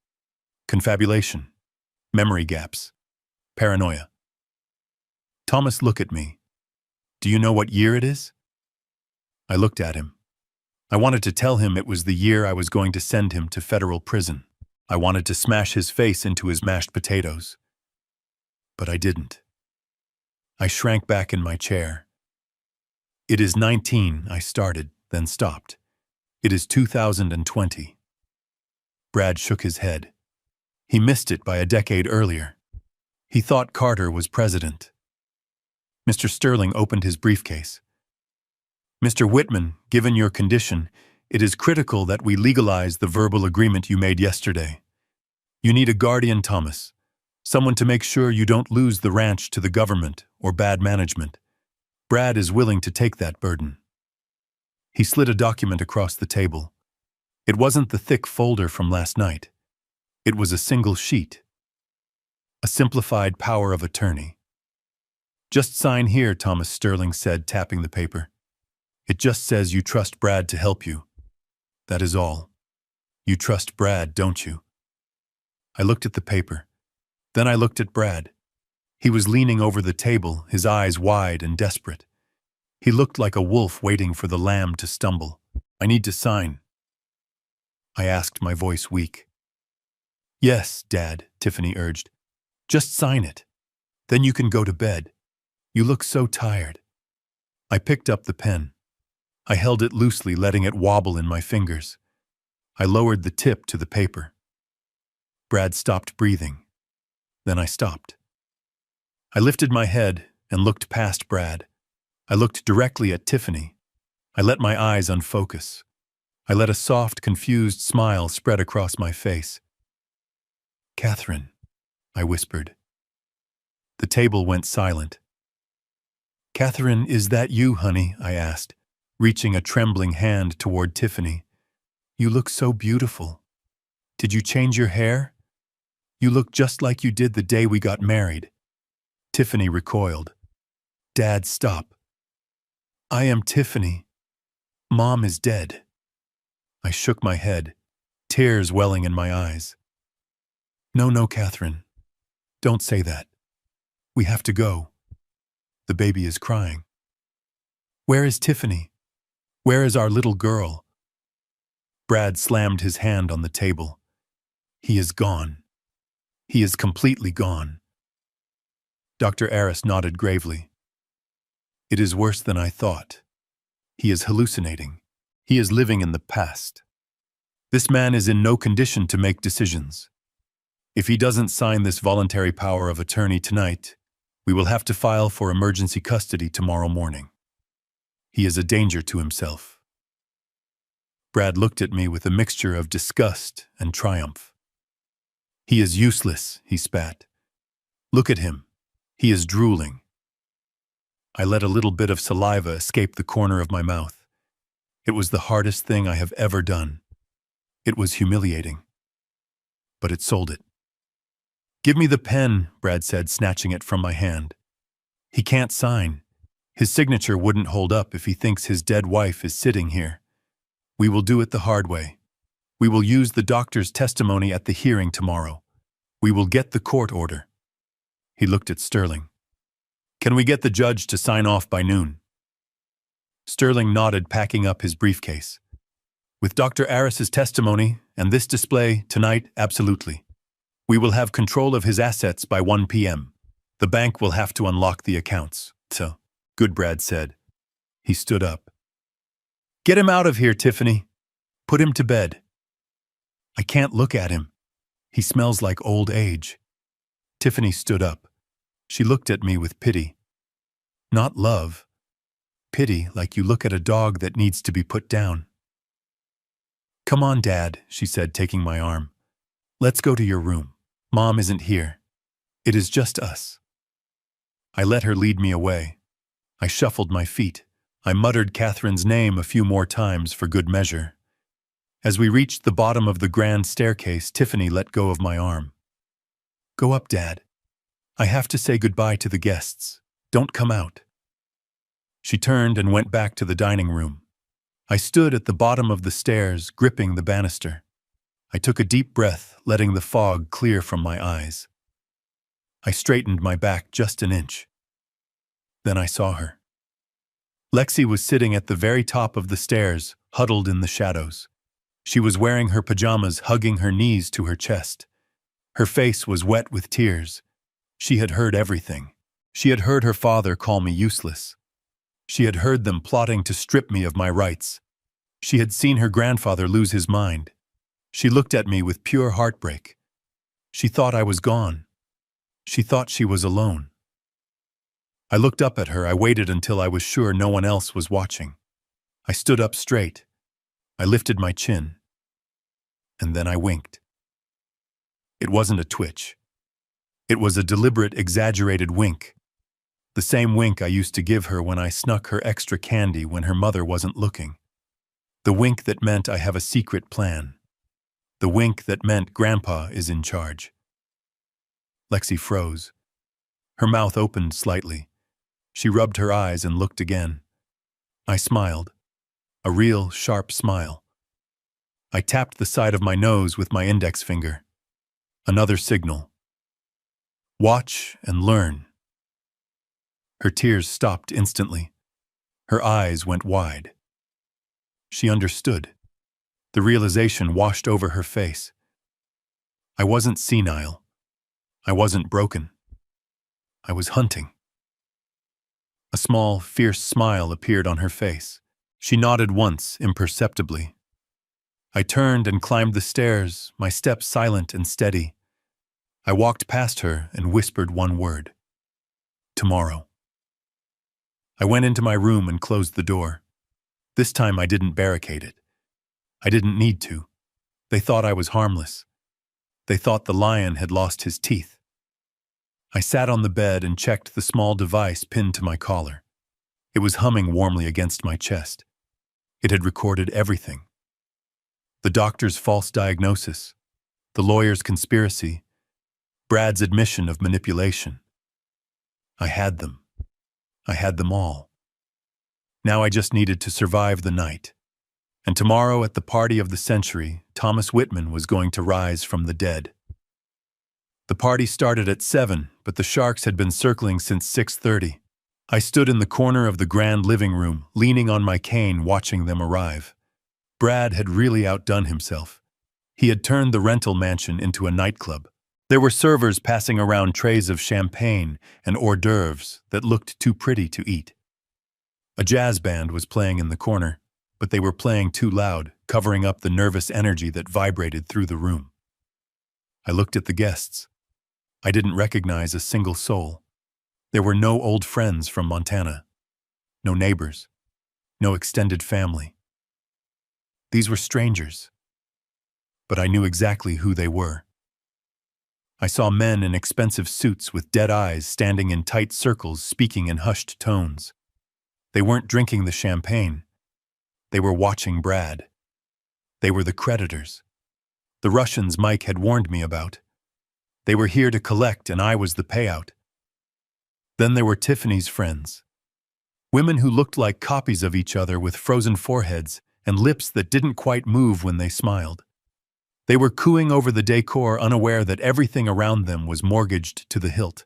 Confabulation. Memory gaps. Paranoia." "Thomas, look at me. Do you know what year it is?" I looked at him. I wanted to tell him it was the year I was going to send him to federal prison. I wanted to smash his face into his mashed potatoes. But I didn't. I shrank back in my chair. "It is 19, I started, then stopped. It is 2020. Brad shook his head. He missed it by a decade earlier. He thought Carter was president. Mr. Sterling opened his briefcase. "Mr. Whitman, given your condition, It is critical that we legalize the verbal agreement you made yesterday. You need a guardian, Thomas. Someone to make sure you don't lose the ranch to the government or bad management. Brad is willing to take that burden. He slid a document across the table. It wasn't the thick folder from last night. It was a single sheet. A simplified power of attorney. Just sign here, Thomas Sterling said, tapping the paper. It just says you trust Brad to help you. That is all. You trust Brad, don't you? I looked at the paper. Then I looked at Brad. He was leaning over the table, his eyes wide and desperate. He looked like a wolf waiting for the lamb to stumble. I need to sign, I asked, my voice weak. Yes, Dad, Tiffany urged. Just sign it. Then you can go to bed. You look so tired. I picked up the pen. I held it loosely, letting it wobble in my fingers. I lowered the tip to the paper. Brad stopped breathing. Then I stopped. I lifted my head and looked past Brad. I looked directly at Tiffany. I let my eyes unfocus. I let a soft, confused smile spread across my face. Catherine, I whispered. The table went silent. Catherine, is that you, honey? I asked, reaching a trembling hand toward Tiffany. You look so beautiful. Did you change your hair? You look just like you did the day we got married. Tiffany recoiled. Dad, stop. I am Tiffany. Mom is dead. I shook my head, tears welling in my eyes. No, Catherine. Don't say that. We have to go. The baby is crying. Where is Tiffany? Where is our little girl? Brad slammed his hand on the table. He is gone. He is completely gone. Dr. Aris nodded gravely. It is worse than I thought. He is hallucinating. He is living in the past. This man is in no condition to make decisions. If he doesn't sign this voluntary power of attorney tonight, we will have to file for emergency custody tomorrow morning. He is a danger to himself. Brad looked at me with a mixture of disgust and triumph. He is useless, he spat. Look at him. He is drooling. I let a little bit of saliva escape the corner of my mouth. It was the hardest thing I have ever done. It was humiliating. But it sold it. Give me the pen, Brad said, snatching it from my hand. He can't sign. His signature wouldn't hold up if he thinks his dead wife is sitting here. We will do it the hard way. We will use the doctor's testimony at the hearing tomorrow. We will get the court order. He looked at Sterling. Can we get the judge to sign off by noon? Sterling nodded, packing up his briefcase. With Dr. Aris's testimony and this display tonight, absolutely. We will have control of his assets by 1 p.m. The bank will have to unlock the accounts. So, good, Brad said. He stood up. Get him out of here, Tiffany. Put him to bed. I can't look at him. He smells like old age. Tiffany stood up. She looked at me with pity. Not love. Pity, like you look at a dog that needs to be put down. Come on, Dad, she said, taking my arm. Let's go to your room. Mom isn't here. It is just us. I let her lead me away. I shuffled my feet. I muttered Catherine's name a few more times for good measure. As we reached the bottom of the grand staircase, Tiffany let go of my arm. Go up, Dad. I have to say goodbye to the guests. Don't come out. She turned and went back to the dining room. I stood at the bottom of the stairs, gripping the banister. I took a deep breath, letting the fog clear from my eyes. I straightened my back just an inch. Then I saw her. Lexi was sitting at the very top of the stairs, huddled in the shadows. She was wearing her pajamas, hugging her knees to her chest. Her face was wet with tears. She had heard everything. She had heard her father call me useless. She had heard them plotting to strip me of my rights. She had seen her grandfather lose his mind. She looked at me with pure heartbreak. She thought I was gone. She thought she was alone. I looked up at her. I waited until I was sure no one else was watching. I stood up straight. I lifted my chin, and then I winked. It wasn't a twitch. It was a deliberate, exaggerated wink. The same wink I used to give her when I snuck her extra candy when her mother wasn't looking. The wink that meant I have a secret plan. The wink that meant Grandpa is in charge. Lexi froze. Her mouth opened slightly. She rubbed her eyes and looked again. I smiled. A real, sharp smile. I tapped the side of my nose with my index finger. Another signal. Watch and learn. Her tears stopped instantly. Her eyes went wide. She understood. The realization washed over her face. I wasn't senile. I wasn't broken. I was hunting. A small, fierce smile appeared on her face. She nodded once, imperceptibly. I turned and climbed the stairs, my steps silent and steady. I walked past her and whispered one word. Tomorrow. I went into my room and closed the door. This time I didn't barricade it. I didn't need to. They thought I was harmless. They thought the lion had lost his teeth. I sat on the bed and checked the small device pinned to my collar. It was humming warmly against my chest. It had recorded everything. The doctor's false diagnosis, the lawyer's conspiracy, Brad's admission of manipulation. I had them. I had them all. Now I just needed to survive the night. And tomorrow at the party of the century, Thomas Whitman was going to rise from the dead. The party started at 7, but the sharks had been circling since 6:30. I stood in the corner of the grand living room, leaning on my cane, watching them arrive. Brad had really outdone himself. He had turned the rental mansion into a nightclub. There were servers passing around trays of champagne and hors d'oeuvres that looked too pretty to eat. A jazz band was playing in the corner, but they were playing too loud, covering up the nervous energy that vibrated through the room. I looked at the guests. I didn't recognize a single soul. There were no old friends from Montana, no neighbors, no extended family. These were strangers, but I knew exactly who they were. I saw men in expensive suits with dead eyes standing in tight circles, speaking in hushed tones. They weren't drinking the champagne. They were watching Brad. They were the creditors. The Russians Mike had warned me about. They were here to collect, and I was the payout. Then there were Tiffany's friends. Women who looked like copies of each other with frozen foreheads and lips that didn't quite move when they smiled. They were cooing over the decor, unaware that everything around them was mortgaged to the hilt.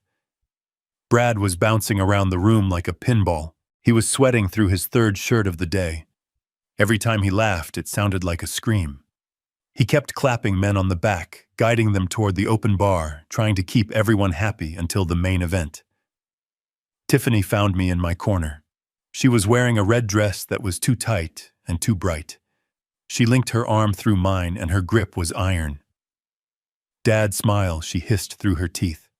Brad was bouncing around the room like a pinball. He was sweating through his third shirt of the day. Every time he laughed, it sounded like a scream. He kept clapping men on the back, guiding them toward the open bar, trying to keep everyone happy until the main event. Tiffany found me in my corner. She was wearing a red dress that was too tight and too bright. She linked her arm through mine, and her grip was iron. "Dad, smile," she hissed through her teeth.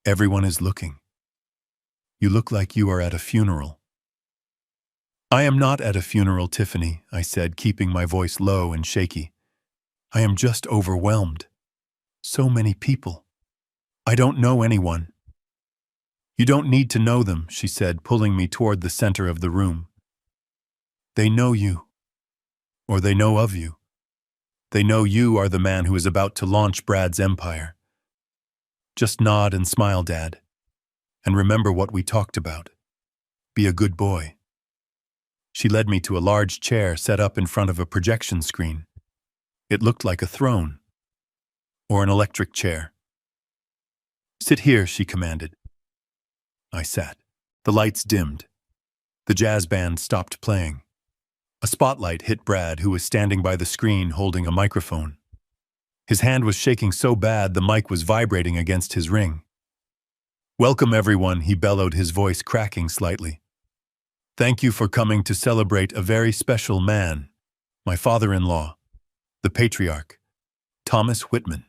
"Everyone is looking. You look like you are at a funeral." "I am not at a funeral, Tiffany," I said, keeping my voice low and shaky. "I am just overwhelmed. So many people. I don't know anyone." "You don't need to know them," she said, pulling me toward the center of the room. "They know you. Or they know of you. They know you are the man who is about to launch Brad's empire. Just nod and smile, Dad. And remember what we talked about. Be a good boy." She led me to a large chair set up in front of a projection screen. It looked like a throne. Or an electric chair. "Sit here," she commanded. I sat. The lights dimmed. The jazz band stopped playing. A spotlight hit Brad, who was standing by the screen holding a microphone. His hand was shaking so bad the mic was vibrating against his ring. "Welcome, everyone," he bellowed, his voice cracking slightly. "Thank you for coming to celebrate a very special man, my father-in-law, the patriarch, Thomas Whitman."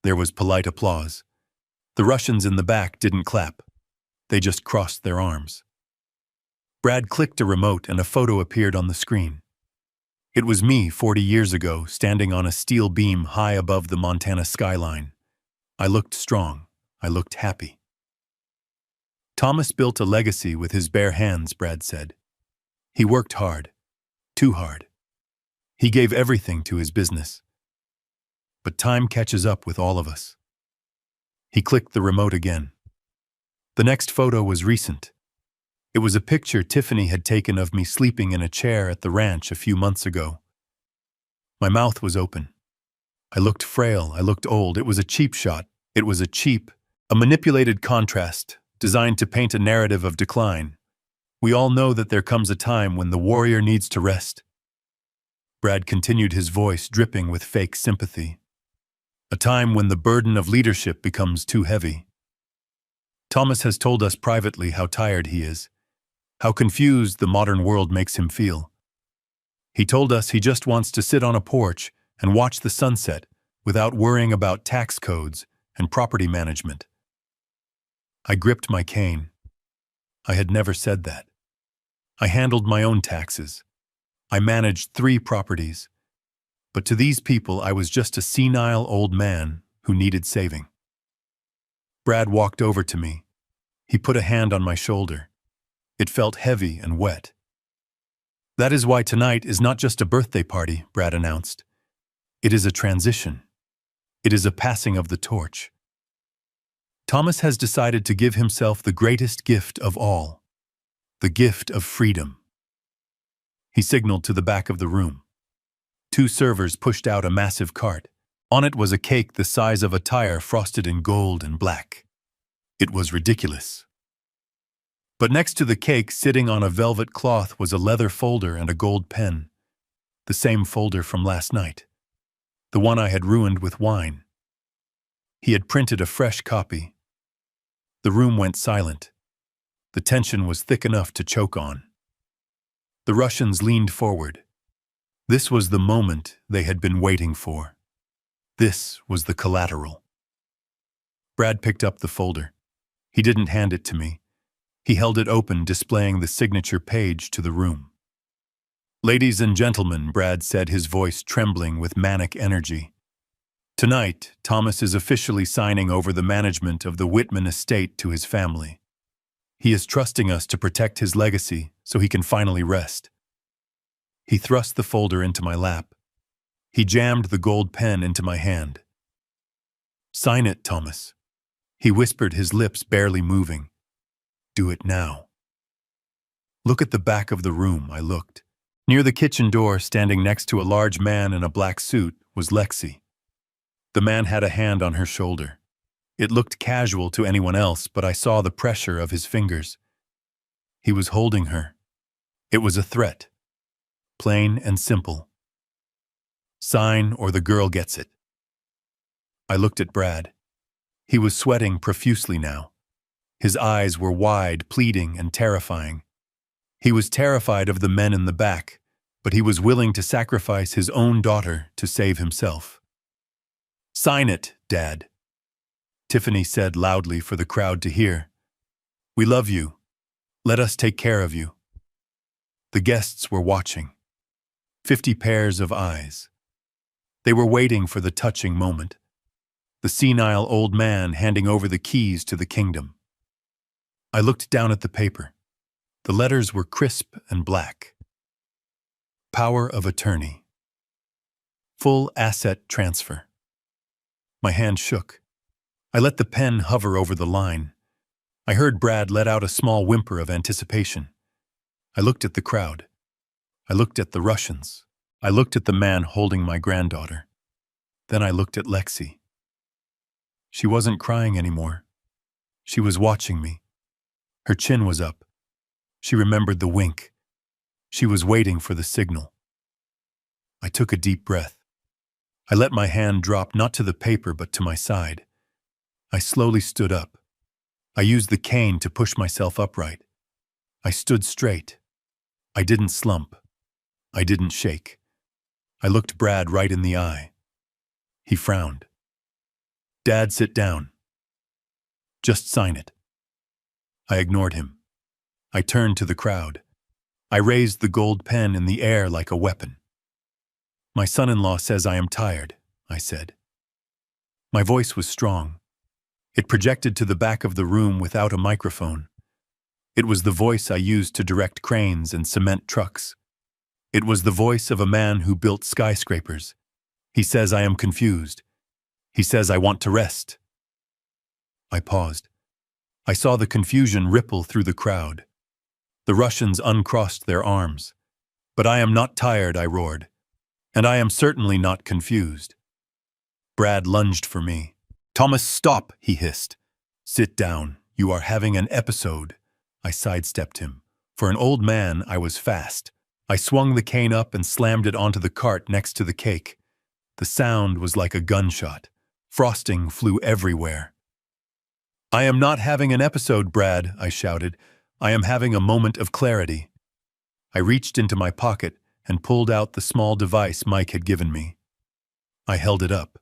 There was polite applause. The Russians in the back didn't clap. They just crossed their arms. Brad clicked a remote and a photo appeared on the screen. It was me 40 years ago, standing on a steel beam high above the Montana skyline. I looked strong. I looked happy. Thomas built a legacy with his bare hands, Brad said. He worked hard. Too hard. He gave everything to his business. But time catches up with all of us. He clicked the remote again. The next photo was recent. It was a picture Tiffany had taken of me sleeping in a chair at the ranch a few months ago. My mouth was open. I looked frail, I looked old. It was a cheap shot. It was a manipulated contrast, designed to paint a narrative of decline. We all know that there comes a time when the warrior needs to rest. Brad continued, his voice dripping with fake sympathy. A time when the burden of leadership becomes too heavy. Thomas has told us privately how tired he is, how confused the modern world makes him feel. He told us he just wants to sit on a porch and watch the sunset without worrying about tax codes and property management. I gripped my cane. I had never said that. I handled my own taxes. I managed 3 properties. But to these people, I was just a senile old man who needed saving. Brad walked over to me. He put a hand on my shoulder. It felt heavy and wet. That is why tonight is not just a birthday party, Brad announced. It is a transition. It is a passing of the torch. Thomas has decided to give himself the greatest gift of all, the gift of freedom. He signaled to the back of the room. 2 servers pushed out a massive cart. On it was a cake the size of a tire frosted in gold and black. It was ridiculous. But next to the cake, sitting on a velvet cloth, was a leather folder and a gold pen. The same folder from last night. The one I had ruined with wine. He had printed a fresh copy. The room went silent. The tension was thick enough to choke on. The Russians leaned forward. This was the moment they had been waiting for. This was the collateral. Brad picked up the folder. He didn't hand it to me. He held it open, displaying the signature page to the room. Ladies and gentlemen, Brad said, his voice trembling with manic energy. Tonight, Thomas is officially signing over the management of the Whitman estate to his family. He is trusting us to protect his legacy so he can finally rest. He thrust the folder into my lap. He jammed the gold pen into my hand. Sign it, Thomas. He whispered, his lips barely moving. Do it now. Look at the back of the room, I looked. Near the kitchen door, standing next to a large man in a black suit, was Lexi. The man had a hand on her shoulder. It looked casual to anyone else, but I saw the pressure of his fingers. He was holding her. It was a threat. Plain and simple. Sign or the girl gets it. I looked at Brad. He was sweating profusely now. His eyes were wide, pleading, and terrifying. He was terrified of the men in the back, but he was willing to sacrifice his own daughter to save himself. Sign it, Dad, Tiffany said loudly for the crowd to hear. We love you. Let us take care of you. The guests were watching. 50 pairs of eyes. They were waiting for the touching moment. The senile old man handing over the keys to the kingdom. I looked down at the paper. The letters were crisp and black. Power of attorney. Full asset transfer. My hand shook. I let the pen hover over the line. I heard Brad let out a small whimper of anticipation. I looked at the crowd. I looked at the Russians. I looked at the man holding my granddaughter. Then I looked at Lexi. She wasn't crying anymore. She was watching me. Her chin was up. She remembered the wink. She was waiting for the signal. I took a deep breath. I let my hand drop not to the paper but to my side. I slowly stood up. I used the cane to push myself upright. I stood straight. I didn't slump. I didn't shake. I looked Brad right in the eye. He frowned. Dad, sit down. Just sign it. I ignored him. I turned to the crowd. I raised the gold pen in the air like a weapon. My son-in-law says I am tired, I said. My voice was strong. It projected to the back of the room without a microphone. It was the voice I used to direct cranes and cement trucks. It was the voice of a man who built skyscrapers. He says I am confused. He says I want to rest. I paused. I saw the confusion ripple through the crowd. The Russians uncrossed their arms. But I am not tired, I roared. And I am certainly not confused. Brad lunged for me. Thomas, stop, he hissed. Sit down. You are having an episode. I sidestepped him. For an old man, I was fast. I swung the cane up and slammed it onto the cart next to the cake. The sound was like a gunshot. Frosting flew everywhere. I am not having an episode, Brad, I shouted. I am having a moment of clarity. I reached into my pocket and pulled out the small device Mike had given me. I held it up.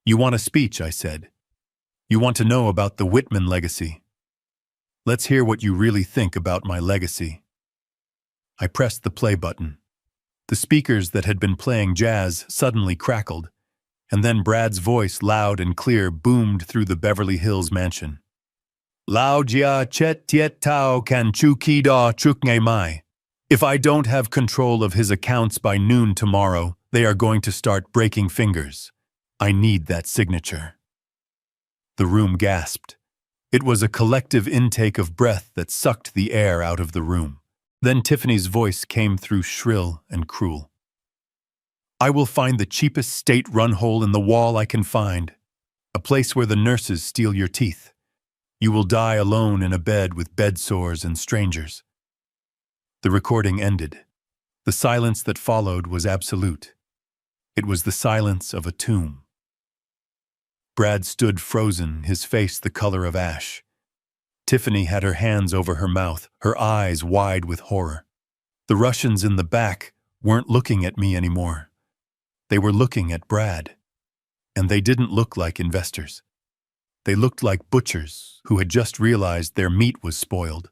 You want a speech, I said. You want to know about the Whitman legacy. Let's hear what you really think about my legacy. I pressed the play button. The speakers that had been playing jazz suddenly crackled, and then Brad's voice, loud and clear, boomed through the Beverly Hills mansion. Lao jia chet tiet tao kan chu ki da chuk ngay mai. If I don't have control of his accounts by noon tomorrow, they are going to start breaking fingers. I need that signature. The room gasped. It was a collective intake of breath that sucked the air out of the room. Then Tiffany's voice came through, shrill and cruel. I will find the cheapest state-run hole in the wall I can find, a place where the nurses steal your teeth. You will die alone in a bed with bed sores and strangers. The recording ended. The silence that followed was absolute. It was the silence of a tomb. Brad stood frozen, his face the color of ash. Tiffany had her hands over her mouth, her eyes wide with horror. The Russians in the back weren't looking at me anymore. They were looking at Brad. And they didn't look like investors. They looked like butchers who had just realized their meat was spoiled.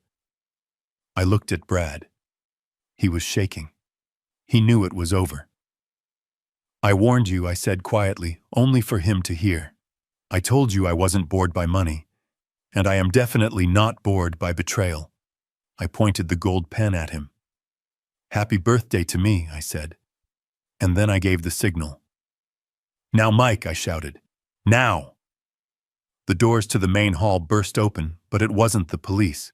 I looked at Brad. He was shaking. He knew it was over. I warned you, I said quietly, only for him to hear. I told you I wasn't bored by money. And I am definitely not bored by betrayal. I pointed the gold pen at him. Happy birthday to me, I said. And then I gave the signal. Now, Mike, I shouted. Now! The doors to the main hall burst open, but it wasn't the police.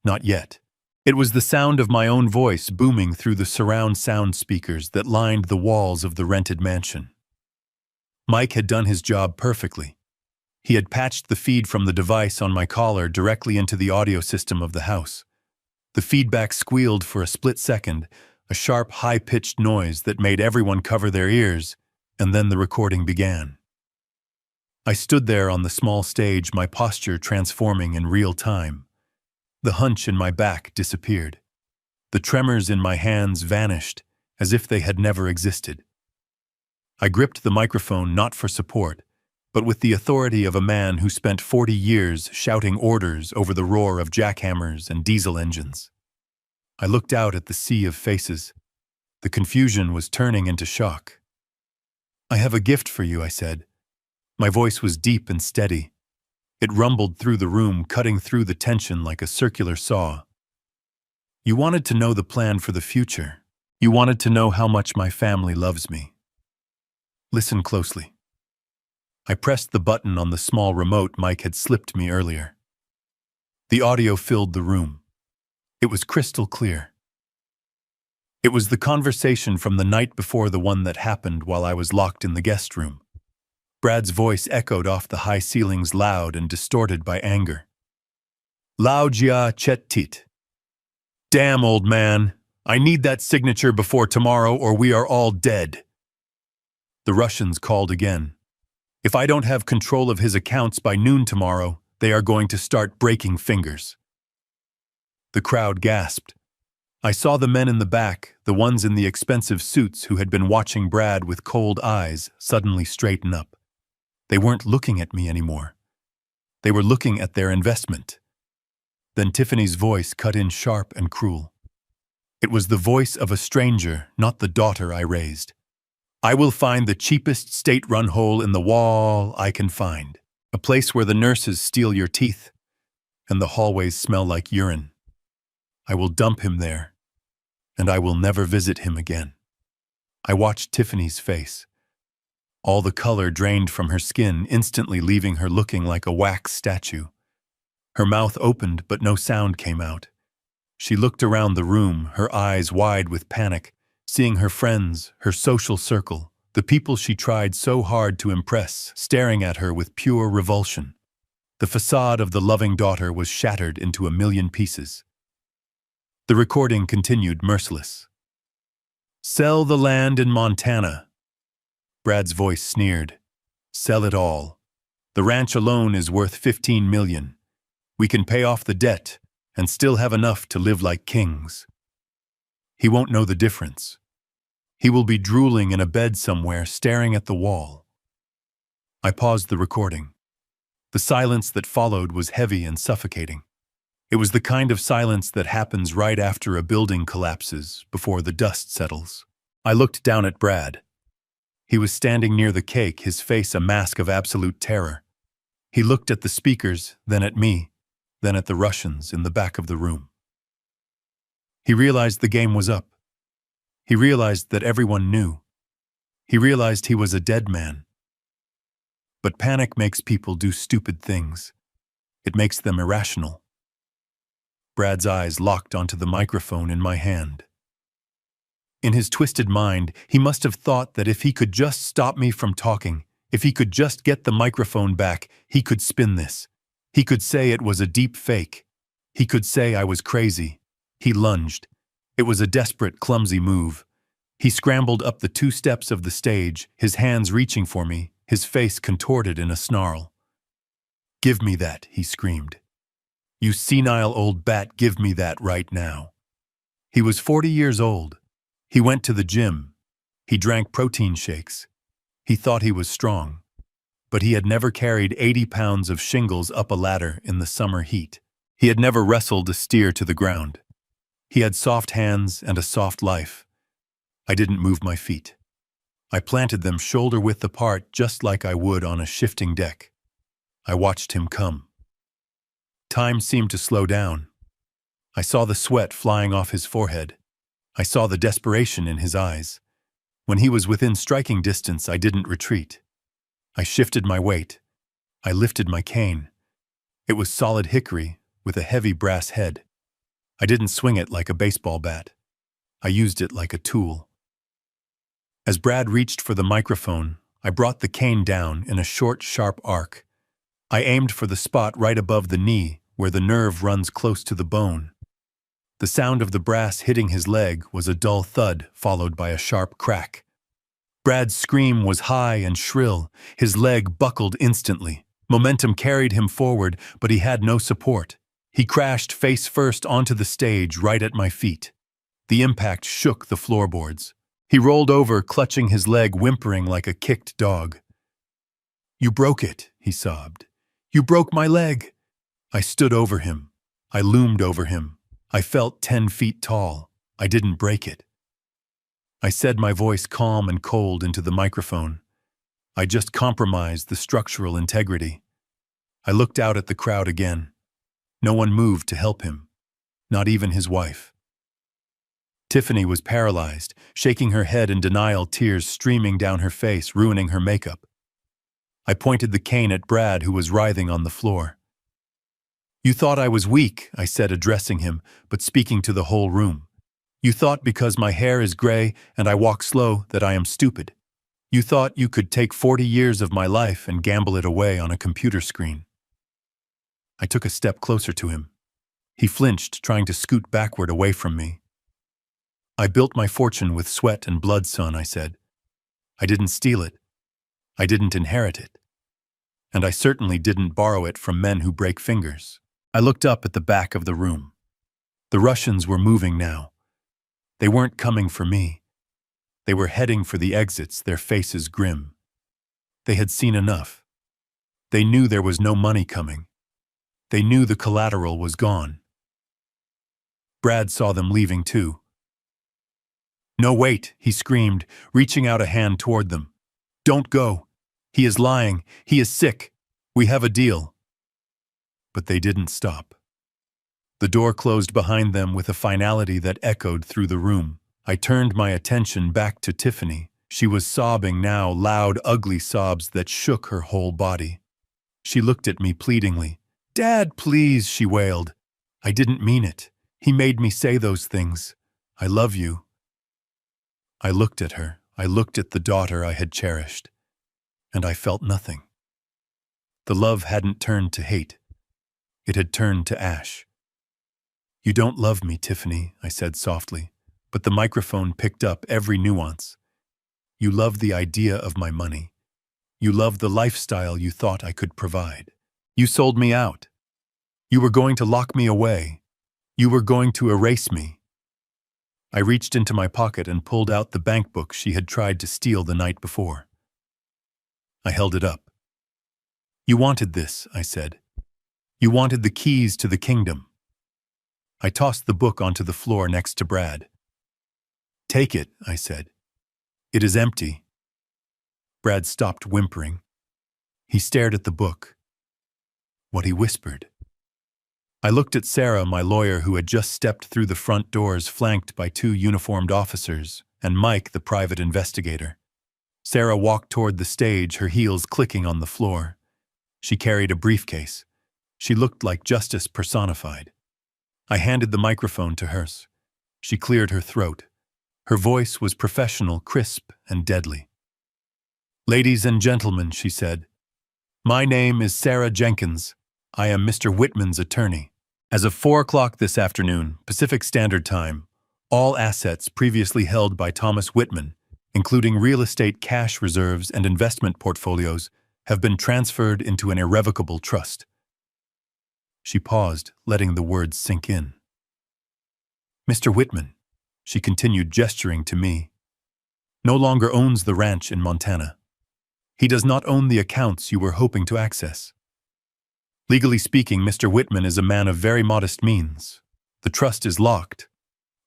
Not yet. It was the sound of my own voice booming through the surround sound speakers that lined the walls of the rented mansion. Mike had done his job perfectly. He had patched the feed from the device on my collar directly into the audio system of the house. The feedback squealed for a split second, a sharp, high-pitched noise that made everyone cover their ears, and then the recording began. I stood there on the small stage, my posture transforming in real time. The hunch in my back disappeared. The tremors in my hands vanished, as if they had never existed. I gripped the microphone not for support, but with the authority of a man who spent 40 years shouting orders over the roar of jackhammers and diesel engines. I looked out at the sea of faces. The confusion was turning into shock. I have a gift for you, I said. My voice was deep and steady. It rumbled through the room, cutting through the tension like a circular saw. You wanted to know the plan for the future. You wanted to know how much my family loves me. Listen closely. I pressed the button on the small remote Mike had slipped me earlier. The audio filled the room. It was crystal clear. It was the conversation from the night before the one that happened while I was locked in the guest room. Brad's voice echoed off the high ceilings, loud and distorted by anger. Lao jia chet tit. Damn, old man. I need that signature before tomorrow or we are all dead. The Russians called again. If I don't have control of his accounts by noon tomorrow, they are going to start breaking fingers. The crowd gasped. I saw the men in the back, the ones in the expensive suits who had been watching Brad with cold eyes, suddenly straighten up. They weren't looking at me anymore. They were looking at their investment. Then Tiffany's voice cut in sharp and cruel. It was the voice of a stranger, not the daughter I raised. I will find the cheapest state-run hole in the wall I can find. A place where the nurses steal your teeth and the hallways smell like urine. I will dump him there, and I will never visit him again. I watched Tiffany's face. All the color drained from her skin, instantly leaving her looking like a wax statue. Her mouth opened, but no sound came out. She looked around the room, her eyes wide with panic, seeing her friends, her social circle, the people she tried so hard to impress, staring at her with pure revulsion. The facade of the loving daughter was shattered into a million pieces. The recording continued merciless. "Sell the land in Montana." Brad's voice sneered. "Sell it all. The ranch alone is worth $15 million. We can pay off the debt and still have enough to live like kings. He won't know the difference. He will be drooling in a bed somewhere, staring at the wall." I paused the recording. The silence that followed was heavy and suffocating. It was the kind of silence that happens right after a building collapses, before the dust settles. I looked down at Brad. He was standing near the cake, his face a mask of absolute terror. He looked at the speakers, then at me, then at the Russians in the back of the room. He realized the game was up. He realized that everyone knew. He realized he was a dead man. But panic makes people do stupid things. It makes them irrational. Brad's eyes locked onto the microphone in my hand. In his twisted mind, he must have thought that if he could just stop me from talking, if he could just get the microphone back, he could spin this. He could say it was a deep fake. He could say I was crazy. He lunged. It was a desperate, clumsy move. He scrambled up the 2 steps of the stage, his hands reaching for me, his face contorted in a snarl. "Give me that," he screamed. "You senile old bat, give me that right now." He was 40 years old. He went to the gym. He drank protein shakes. He thought he was strong. But he had never carried 80 pounds of shingles up a ladder in the summer heat. He had never wrestled a steer to the ground. He had soft hands and a soft life. I didn't move my feet. I planted them shoulder-width apart, just like I would on a shifting deck. I watched him come. Time seemed to slow down. I saw the sweat flying off his forehead. I saw the desperation in his eyes. When he was within striking distance, I didn't retreat. I shifted my weight. I lifted my cane. It was solid hickory with a heavy brass head. I didn't swing it like a baseball bat. I used it like a tool. As Brad reached for the microphone, I brought the cane down in a short, sharp arc. I aimed for the spot right above the knee, where the nerve runs close to the bone. The sound of the brass hitting his leg was a dull thud, followed by a sharp crack. Brad's scream was high and shrill. His leg buckled instantly. Momentum carried him forward, but he had no support. He crashed face first onto the stage right at my feet. The impact shook the floorboards. He rolled over, clutching his leg, whimpering like a kicked dog. "You broke it," he sobbed. "You broke my leg." I stood over him. I loomed over him. I felt 10 feet tall. I didn't break it. I said, my voice calm and cold into the microphone. I just compromised the structural integrity. I looked out at the crowd again. No one moved to help him, not even his wife. Tiffany was paralyzed, shaking her head in denial, tears streaming down her face, ruining her makeup. I pointed the cane at Brad, who was writhing on the floor. "You thought I was weak," I said, addressing him, but speaking to the whole room. "You thought because my hair is gray and I walk slow that I am stupid. You thought you could take 40 years of my life and gamble it away on a computer screen." I took a step closer to him. He flinched, trying to scoot backward away from me. "I built my fortune with sweat and blood, son," I said. "I didn't steal it. I didn't inherit it. And I certainly didn't borrow it from men who break fingers." I looked up at the back of the room. The Russians were moving now. They weren't coming for me. They were heading for the exits, their faces grim. They had seen enough. They knew there was no money coming. They knew the collateral was gone. Brad saw them leaving too. No, wait, he screamed, reaching out a hand toward them. Don't go. He is lying. He is sick. We have a deal. But they didn't stop. The door closed behind them with a finality that echoed through the room. I turned my attention back to Tiffany. She was sobbing now, loud, ugly sobs that shook her whole body. She looked at me pleadingly. Dad, please, she wailed. I didn't mean it. He made me say those things. I love you. I looked at her. I looked at the daughter I had cherished. And I felt nothing. The love hadn't turned to hate. It had turned to ash. You don't love me, Tiffany, I said softly, but the microphone picked up every nuance. You love the idea of my money. You love the lifestyle you thought I could provide. You sold me out. You were going to lock me away. You were going to erase me. I reached into my pocket and pulled out the bank book she had tried to steal the night before. I held it up. You wanted this, I said. You wanted the keys to the kingdom. I tossed the book onto the floor next to Brad. Take it, I said. It is empty. Brad stopped whimpering. He stared at the book. What he whispered. I looked at Sarah, my lawyer, who had just stepped through the front doors flanked by 2 uniformed officers, and Mike, the private investigator. Sarah walked toward the stage, her heels clicking on the floor. She carried a briefcase. She looked like justice personified. I handed the microphone to her. She cleared her throat. Her voice was professional, crisp, and deadly. Ladies and gentlemen, she said, my name is Sarah Jenkins. I am Mr. Whitman's attorney. As of 4 o'clock this afternoon, Pacific Standard Time, all assets previously held by Thomas Whitman, including real estate cash reserves and investment portfolios, have been transferred into an irrevocable trust. She paused, letting the words sink in. Mr. Whitman, she continued, gesturing to me, no longer owns the ranch in Montana. He does not own the accounts you were hoping to access. Legally speaking, Mr. Whitman is a man of very modest means. The trust is locked.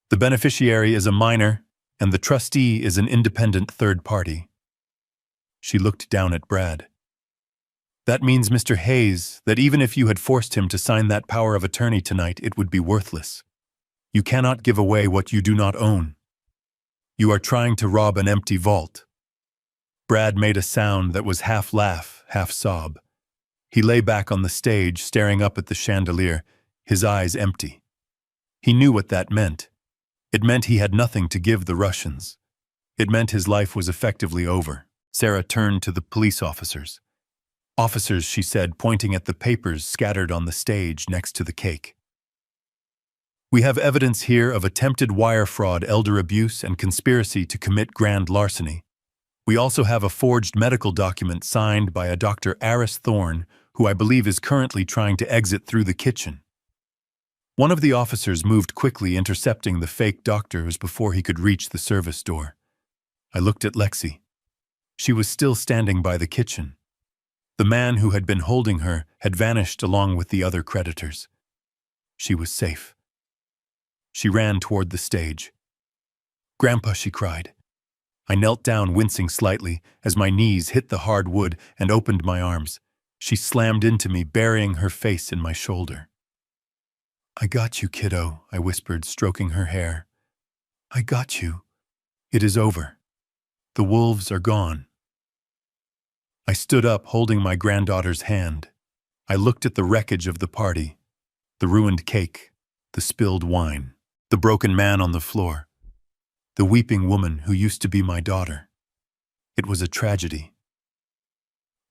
The beneficiary is a minor, and the trustee is an independent third party. She looked down at Brad. That means, Mr. Hayes, that even if you had forced him to sign that power of attorney tonight, it would be worthless. You cannot give away what you do not own. You are trying to rob an empty vault. Brad made a sound that was half laugh, half sob. He lay back on the stage, staring up at the chandelier, his eyes empty. He knew what that meant. It meant he had nothing to give the Russians. It meant his life was effectively over. Sarah turned to the police officers. Officers, she said, pointing at the papers scattered on the stage next to the cake. We have evidence here of attempted wire fraud, elder abuse, and conspiracy to commit grand larceny. We also have a forged medical document signed by a Dr. Aris Thorne, who I believe is currently trying to exit through the kitchen. One of the officers moved quickly, intercepting the fake doctors before he could reach the service door. I looked at Lexi. She was still standing by the kitchen. The man who had been holding her had vanished along with the other creditors. She was safe. She ran toward the stage. Grandpa, she cried. I knelt down, wincing slightly, as my knees hit the hard wood and opened my arms. She slammed into me, burying her face in my shoulder. I got you, kiddo, I whispered, stroking her hair. I got you. It is over. The wolves are gone. I stood up, holding my granddaughter's hand. I looked at the wreckage of the party, the ruined cake, the spilled wine, the broken man on the floor, the weeping woman who used to be my daughter. It was a tragedy.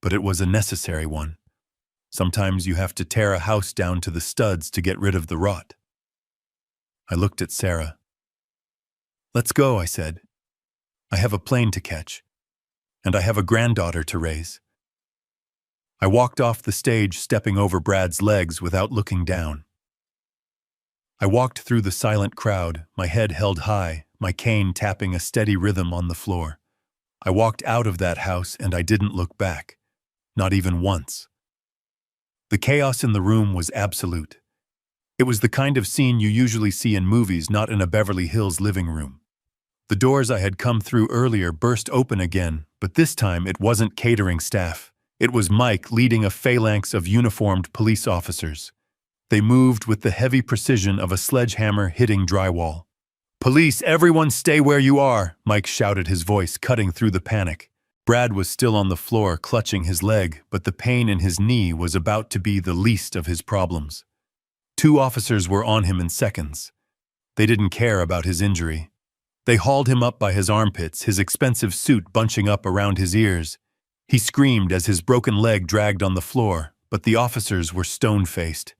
But it was a necessary one. Sometimes you have to tear a house down to the studs to get rid of the rot. I looked at Sarah. Let's go, I said. I have a plane to catch, and I have a granddaughter to raise. I walked off the stage, stepping over Brad's legs without looking down. I walked through the silent crowd, my head held high, my cane tapping a steady rhythm on the floor. I walked out of that house and I didn't look back, not even once. The chaos in the room was absolute. It was the kind of scene you usually see in movies, not in a Beverly Hills living room. The doors I had come through earlier burst open again, but this time it wasn't catering staff. It was Mike leading a phalanx of uniformed police officers. They moved with the heavy precision of a sledgehammer hitting drywall. "Police, everyone stay where you are," Mike shouted, his voice cutting through the panic. Brad was still on the floor clutching his leg, but the pain in his knee was about to be the least of his problems. 2 officers were on him in seconds. They didn't care about his injury. They hauled him up by his armpits, his expensive suit bunching up around his ears. He screamed as his broken leg dragged on the floor, but the officers were stone-faced.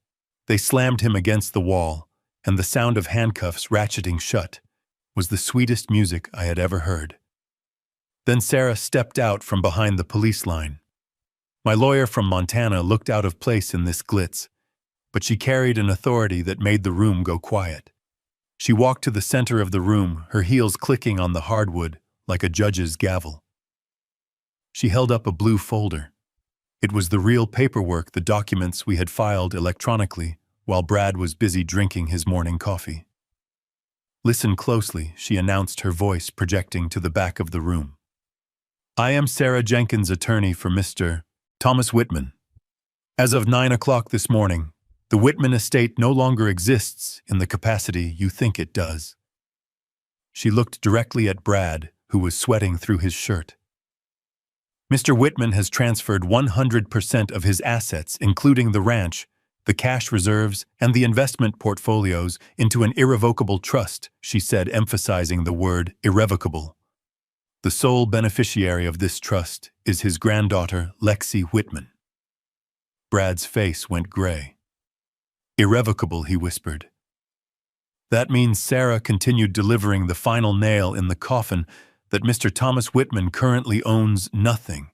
They slammed him against the wall, and the sound of handcuffs ratcheting shut was the sweetest music I had ever heard. Then Sarah stepped out from behind the police line. My lawyer from Montana looked out of place in this glitz, but she carried an authority that made the room go quiet. She walked to the center of the room, her heels clicking on the hardwood like a judge's gavel. She held up a blue folder. It was the real paperwork, the documents we had filed electronically while Brad was busy drinking his morning coffee. "Listen closely," she announced, her voice projecting to the back of the room. "I am Sarah Jenkins, attorney for Mr. Thomas Whitman. As of 9 o'clock this morning, the Whitman estate no longer exists in the capacity you think it does." She looked directly at Brad, who was sweating through his shirt. "Mr. Whitman has transferred 100% of his assets, including the ranch, the cash reserves, and the investment portfolios, into an irrevocable trust," she said, emphasizing the word irrevocable. "The sole beneficiary of this trust is his granddaughter, Lexi Whitman." Brad's face went gray. "Irrevocable," he whispered. "That means," Sarah continued, delivering the final nail in the coffin, "that Mr. Thomas Whitman currently owns nothing.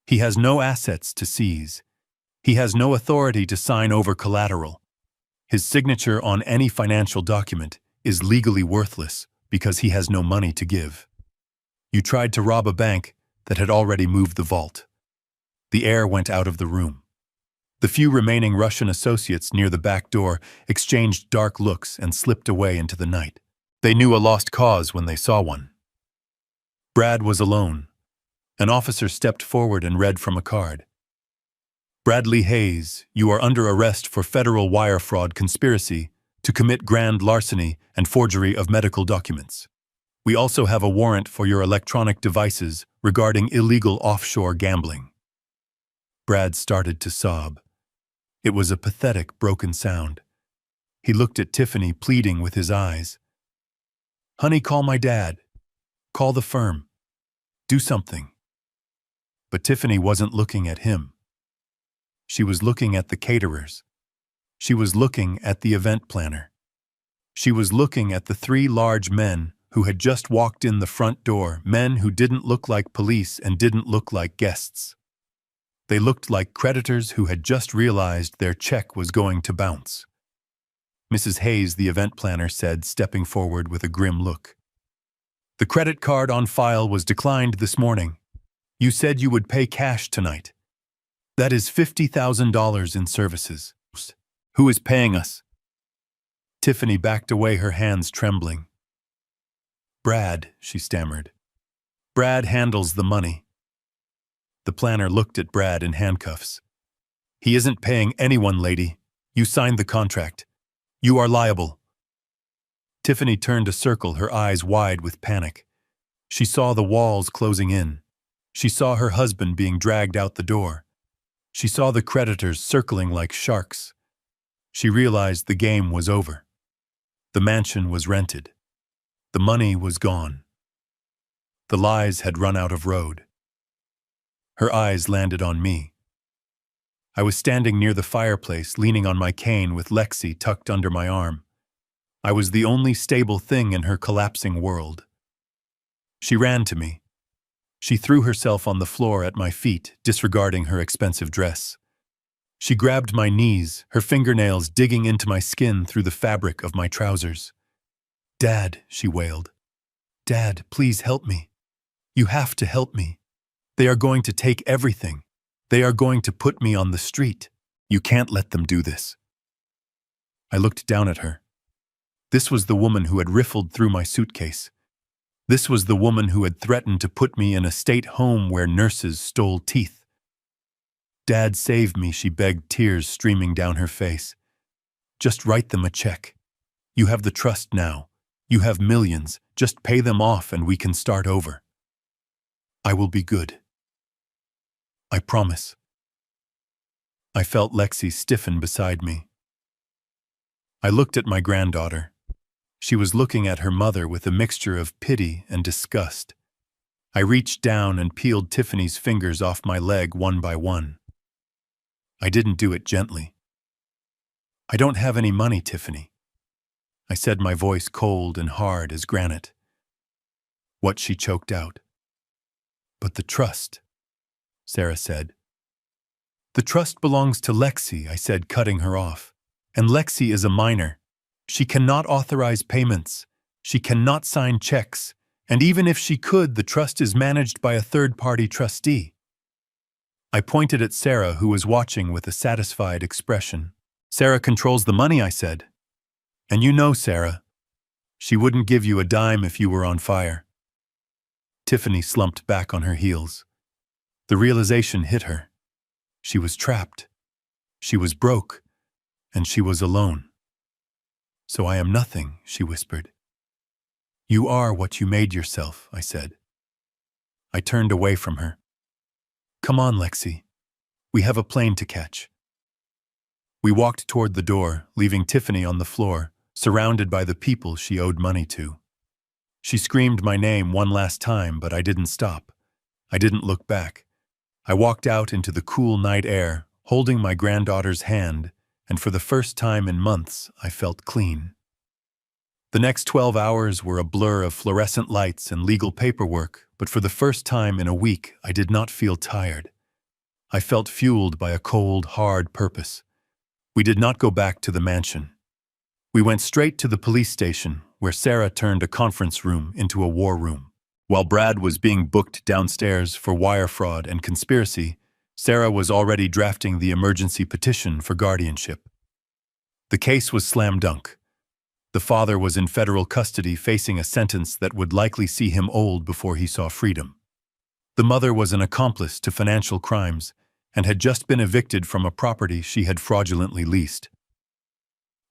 He has no assets to seize. He has no authority to sign over collateral. His signature on any financial document is legally worthless because he has no money to give. You tried to rob a bank that had already moved the vault." The air went out of the room. The few remaining Russian associates near the back door exchanged dark looks and slipped away into the night. They knew a lost cause when they saw one. Brad was alone. An officer stepped forward and read from a card. "Bradley Hayes, you are under arrest for federal wire fraud conspiracy to commit grand larceny and forgery of medical documents. We also have a warrant for your electronic devices regarding illegal offshore gambling." Brad started to sob. It was a pathetic, broken sound. He looked at Tiffany, pleading with his eyes. "Honey, call my dad. Call the firm. Do something." But Tiffany wasn't looking at him. She was looking at the caterers. She was looking at the event planner. She was looking at the 3 large men who had just walked in the front door, men who didn't look like police and didn't look like guests. They looked like creditors who had just realized their check was going to bounce. "Mrs. Hayes," the event planner said, stepping forward with a grim look. "The credit card on file was declined this morning. You said you would pay cash tonight. That is $50,000 in services. Who is paying us?" Tiffany backed away, her hands trembling. "Brad," she stammered. "Brad handles the money." The planner looked at Brad in handcuffs. "He isn't paying anyone, lady. You signed the contract. You are liable." Tiffany turned a circle, her eyes wide with panic. She saw the walls closing in. She saw her husband being dragged out the door. She saw the creditors circling like sharks. She realized the game was over. The mansion was rented. The money was gone. The lies had run out of road. Her eyes landed on me. I was standing near the fireplace, leaning on my cane with Lexi tucked under my arm. I was the only stable thing in her collapsing world. She ran to me. She threw herself on the floor at my feet, disregarding her expensive dress. She grabbed my knees, her fingernails digging into my skin through the fabric of my trousers. "Dad," she wailed. "Dad, please help me. You have to help me. They are going to take everything. They are going to put me on the street. You can't let them do this." I looked down at her. This was the woman who had riffled through my suitcase. This was the woman who had threatened to put me in a state home where nurses stole teeth. "Dad, save me," she begged, tears streaming down her face. "Just write them a check. You have the trust now. You have millions. Just pay them off and we can start over. I will be good. I promise." I felt Lexi stiffen beside me. I looked at my granddaughter. She was looking at her mother with a mixture of pity and disgust. I reached down and peeled Tiffany's fingers off my leg one by one. I didn't do it gently. "I don't have any money, Tiffany," I said, my voice cold and hard as granite. What she choked out. "But the trust," Sarah said. "The trust belongs to Lexi," I said, cutting her off. "And Lexi is a minor. She cannot authorize payments. She cannot sign checks. And even if she could, the trust is managed by a third-party trustee." I pointed at Sarah, who was watching with a satisfied expression. "Sarah controls the money," I said. "And you know, Sarah, she wouldn't give you a dime if you were on fire." Tiffany slumped back on her heels. The realization hit her. She was trapped. She was broke. And she was alone. "So I am nothing," she whispered. "You are what you made yourself," I said. I turned away from her. "Come on, Lexi. We have a plane to catch." We walked toward the door, leaving Tiffany on the floor, surrounded by the people she owed money to. She screamed my name one last time, but I didn't stop. I didn't look back. I walked out into the cool night air, holding my granddaughter's hand, and for the first time in months, I felt clean. The next 12 hours were a blur of fluorescent lights and legal paperwork, but for the first time in a week, I did not feel tired. I felt fueled by a cold, hard purpose. We did not go back to the mansion. We went straight to the police station, where Sarah turned a conference room into a war room. While Brad was being booked downstairs for wire fraud and conspiracy, Sarah was already drafting the emergency petition for guardianship. The case was slam dunk. The father was in federal custody facing a sentence that would likely see him old before he saw freedom. The mother was an accomplice to financial crimes and had just been evicted from a property she had fraudulently leased.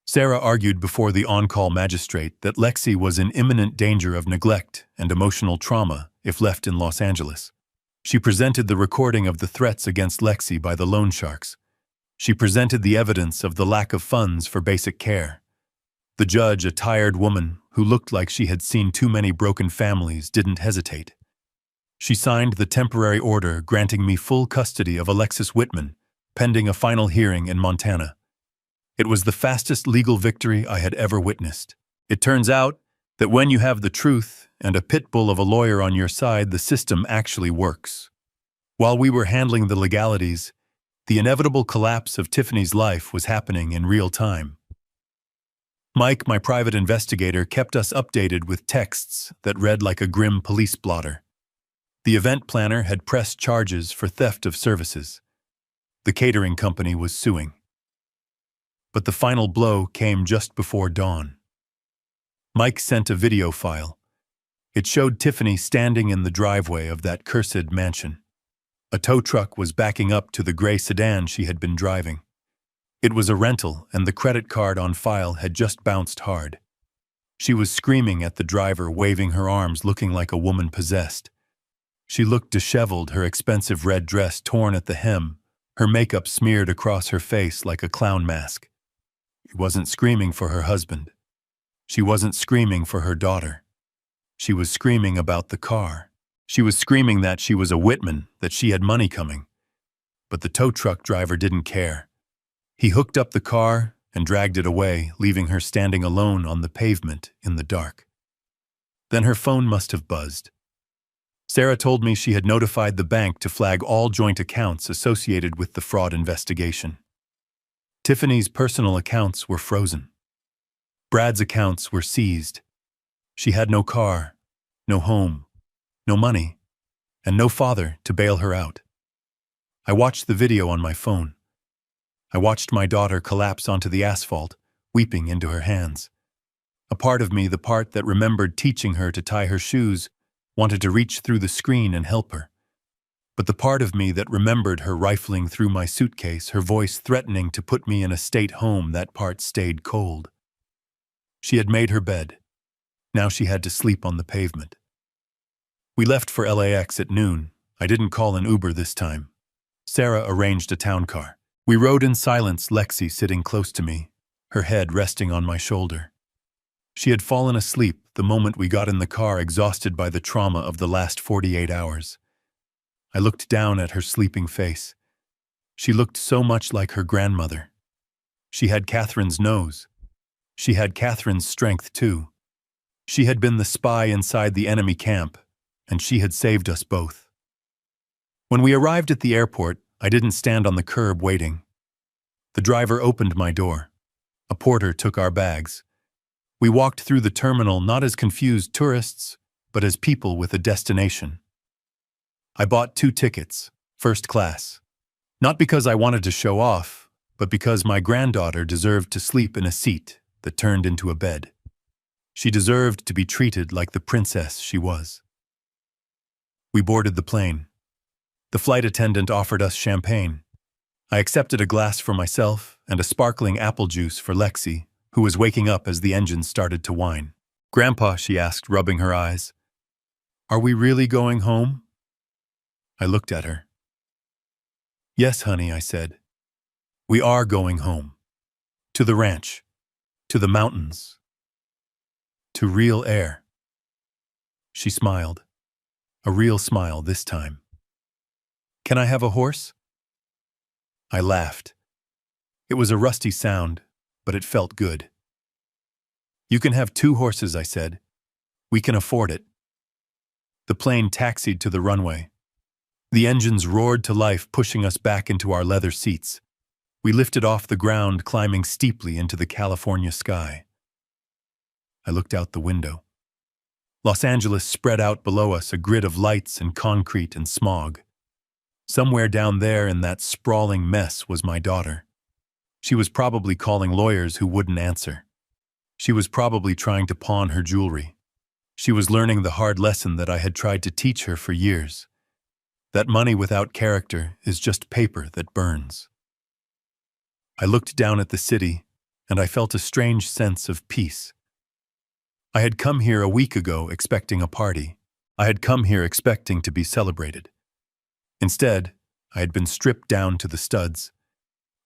Sarah argued before the on-call magistrate that Lexi was in imminent danger of neglect and emotional trauma if left in Los Angeles. She presented the recording of the threats against Lexi by the loan sharks. She presented the evidence of the lack of funds for basic care. The judge, a tired woman who looked like she had seen too many broken families, didn't hesitate. She signed the temporary order granting me full custody of Alexis Whitman, pending a final hearing in Montana. It was the fastest legal victory I had ever witnessed. It turns out that when you have the truth and a pit bull of a lawyer on your side, the system actually works. While we were handling the legalities, the inevitable collapse of Tiffany's life was happening in real time. Mike, my private investigator, kept us updated with texts that read like a grim police blotter. The event planner had pressed charges for theft of services. The catering company was suing. But the final blow came just before dawn. Mike sent a video file. It showed Tiffany standing in the driveway of that cursed mansion. A tow truck was backing up to the gray sedan she had been driving. It was a rental, and the credit card on file had just bounced hard. She was screaming at the driver, waving her arms, looking like a woman possessed. She looked disheveled, her expensive red dress torn at the hem, her makeup smeared across her face like a clown mask. She wasn't screaming for her husband. She wasn't screaming for her daughter. She was screaming about the car. She was screaming that she was a Whitman, that she had money coming. But the tow truck driver didn't care. He hooked up the car and dragged it away, leaving her standing alone on the pavement in the dark. Then her phone must have buzzed. Sarah told me she had notified the bank to flag all joint accounts associated with the fraud investigation. Tiffany's personal accounts were frozen. Brad's accounts were seized. She had no car, no home, no money, and no father to bail her out. I watched the video on my phone. I watched my daughter collapse onto the asphalt, weeping into her hands. A part of me, the part that remembered teaching her to tie her shoes, wanted to reach through the screen and help her. But the part of me that remembered her rifling through my suitcase, her voice threatening to put me in a state home, that part stayed cold. She had made her bed. Now she had to sleep on the pavement. We left for LAX at noon. I didn't call an Uber this time. Sarah arranged a town car. We rode in silence, Lexi sitting close to me, her head resting on my shoulder. She had fallen asleep the moment we got in the car, exhausted by the trauma of the last 48 hours. I looked down at her sleeping face. She looked so much like her grandmother. She had Catherine's nose. She had Catherine's strength, too. She had been the spy inside the enemy camp, and she had saved us both. When we arrived at the airport, I didn't stand on the curb waiting. The driver opened my door. A porter took our bags. We walked through the terminal not as confused tourists, but as people with a destination. I bought 2 tickets, first class. Not because I wanted to show off, but because my granddaughter deserved to sleep in a seat that turned into a bed. She deserved to be treated like the princess she was. We boarded the plane. The flight attendant offered us champagne. I accepted a glass for myself and a sparkling apple juice for Lexi, who was waking up as the engine started to whine. "Grandpa," she asked, rubbing her eyes, "are we really going home?" I looked at her. "Yes, honey," I said. "We are going home. To the ranch. To the mountains. To real air." She smiled. A real smile this time. "Can I have a horse?" I laughed. It was a rusty sound, but it felt good. "You can have 2 horses," I said. "We can afford it." The plane taxied to the runway. The engines roared to life, pushing us back into our leather seats. We lifted off the ground, climbing steeply into the California sky. I looked out the window. Los Angeles spread out below us, a grid of lights and concrete and smog. Somewhere down there in that sprawling mess was my daughter. She was probably calling lawyers who wouldn't answer. She was probably trying to pawn her jewelry. She was learning the hard lesson that I had tried to teach her for years. That money without character is just paper that burns. I looked down at the city, and I felt a strange sense of peace. I had come here a week ago expecting a party. I had come here expecting to be celebrated. Instead, I had been stripped down to the studs.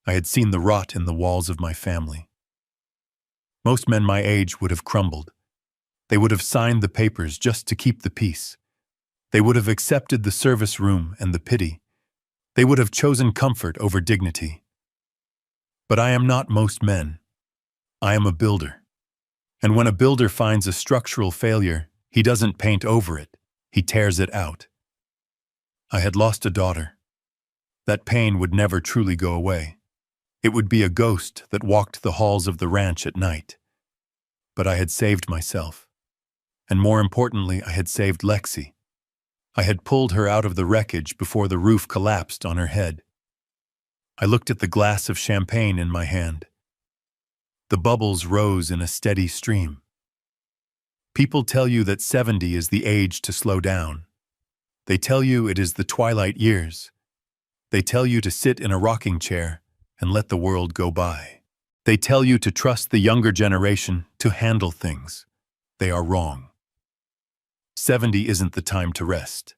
I had seen the rot in the walls of my family. Most men my age would have crumbled. They would have signed the papers just to keep the peace. They would have accepted the service room and the pity. They would have chosen comfort over dignity. But I am not most men. I am a builder. And when a builder finds a structural failure, he doesn't paint over it, he tears it out. I had lost a daughter. That pain would never truly go away. It would be a ghost that walked the halls of the ranch at night. But I had saved myself. And more importantly, I had saved Lexi. I had pulled her out of the wreckage before the roof collapsed on her head. I looked at the glass of champagne in my hand. The bubbles rose in a steady stream. People tell you that 70 is the age to slow down. They tell you it is the twilight years. They tell you to sit in a rocking chair and let the world go by. They tell you to trust the younger generation to handle things. They are wrong. 70 isn't the time to rest.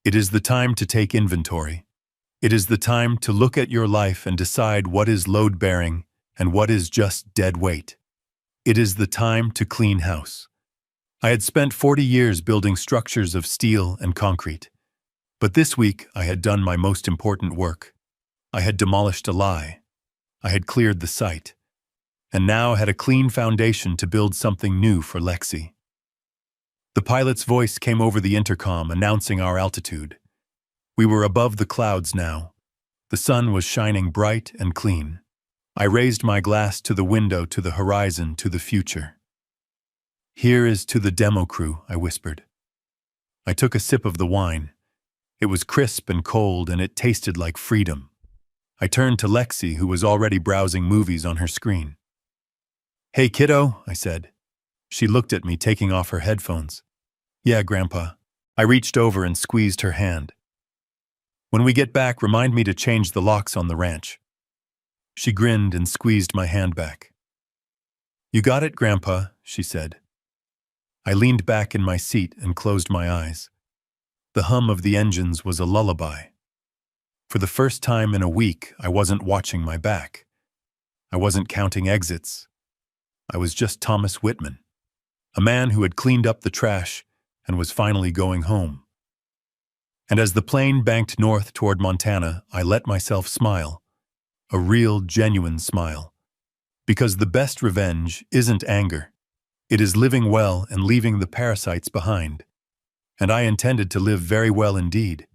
It is the time to take inventory. It is the time to look at your life and decide what is load-bearing and what is just dead weight. It is the time to clean house. I had spent 40 years building structures of steel and concrete. But this week I had done my most important work. I had demolished a lie. I had cleared the site. And now had a clean foundation to build something new for Lexi. The pilot's voice came over the intercom announcing our altitude. We were above the clouds now. The sun was shining bright and clean. I raised my glass to the window, to the horizon, to the future. "Here is to the demo crew," I whispered. I took a sip of the wine. It was crisp and cold, and it tasted like freedom. I turned to Lexi, who was already browsing movies on her screen. "Hey, kiddo," I said. She looked at me, taking off her headphones. Yeah, Grandpa. I reached over and squeezed her hand. When we get back, remind me to change the locks on the ranch. She grinned and squeezed my hand back. You got it, Grandpa, she said. I leaned back in my seat and closed my eyes. The hum of the engines was a lullaby. For the first time in a week, I wasn't watching my back. I wasn't counting exits. I was just Thomas Whitman, a man who had cleaned up the trash and was finally going home. And as the plane banked north toward Montana, I let myself smile, a real, genuine smile. Because the best revenge isn't anger. It is living well and leaving the parasites behind. And I intended to live very well indeed.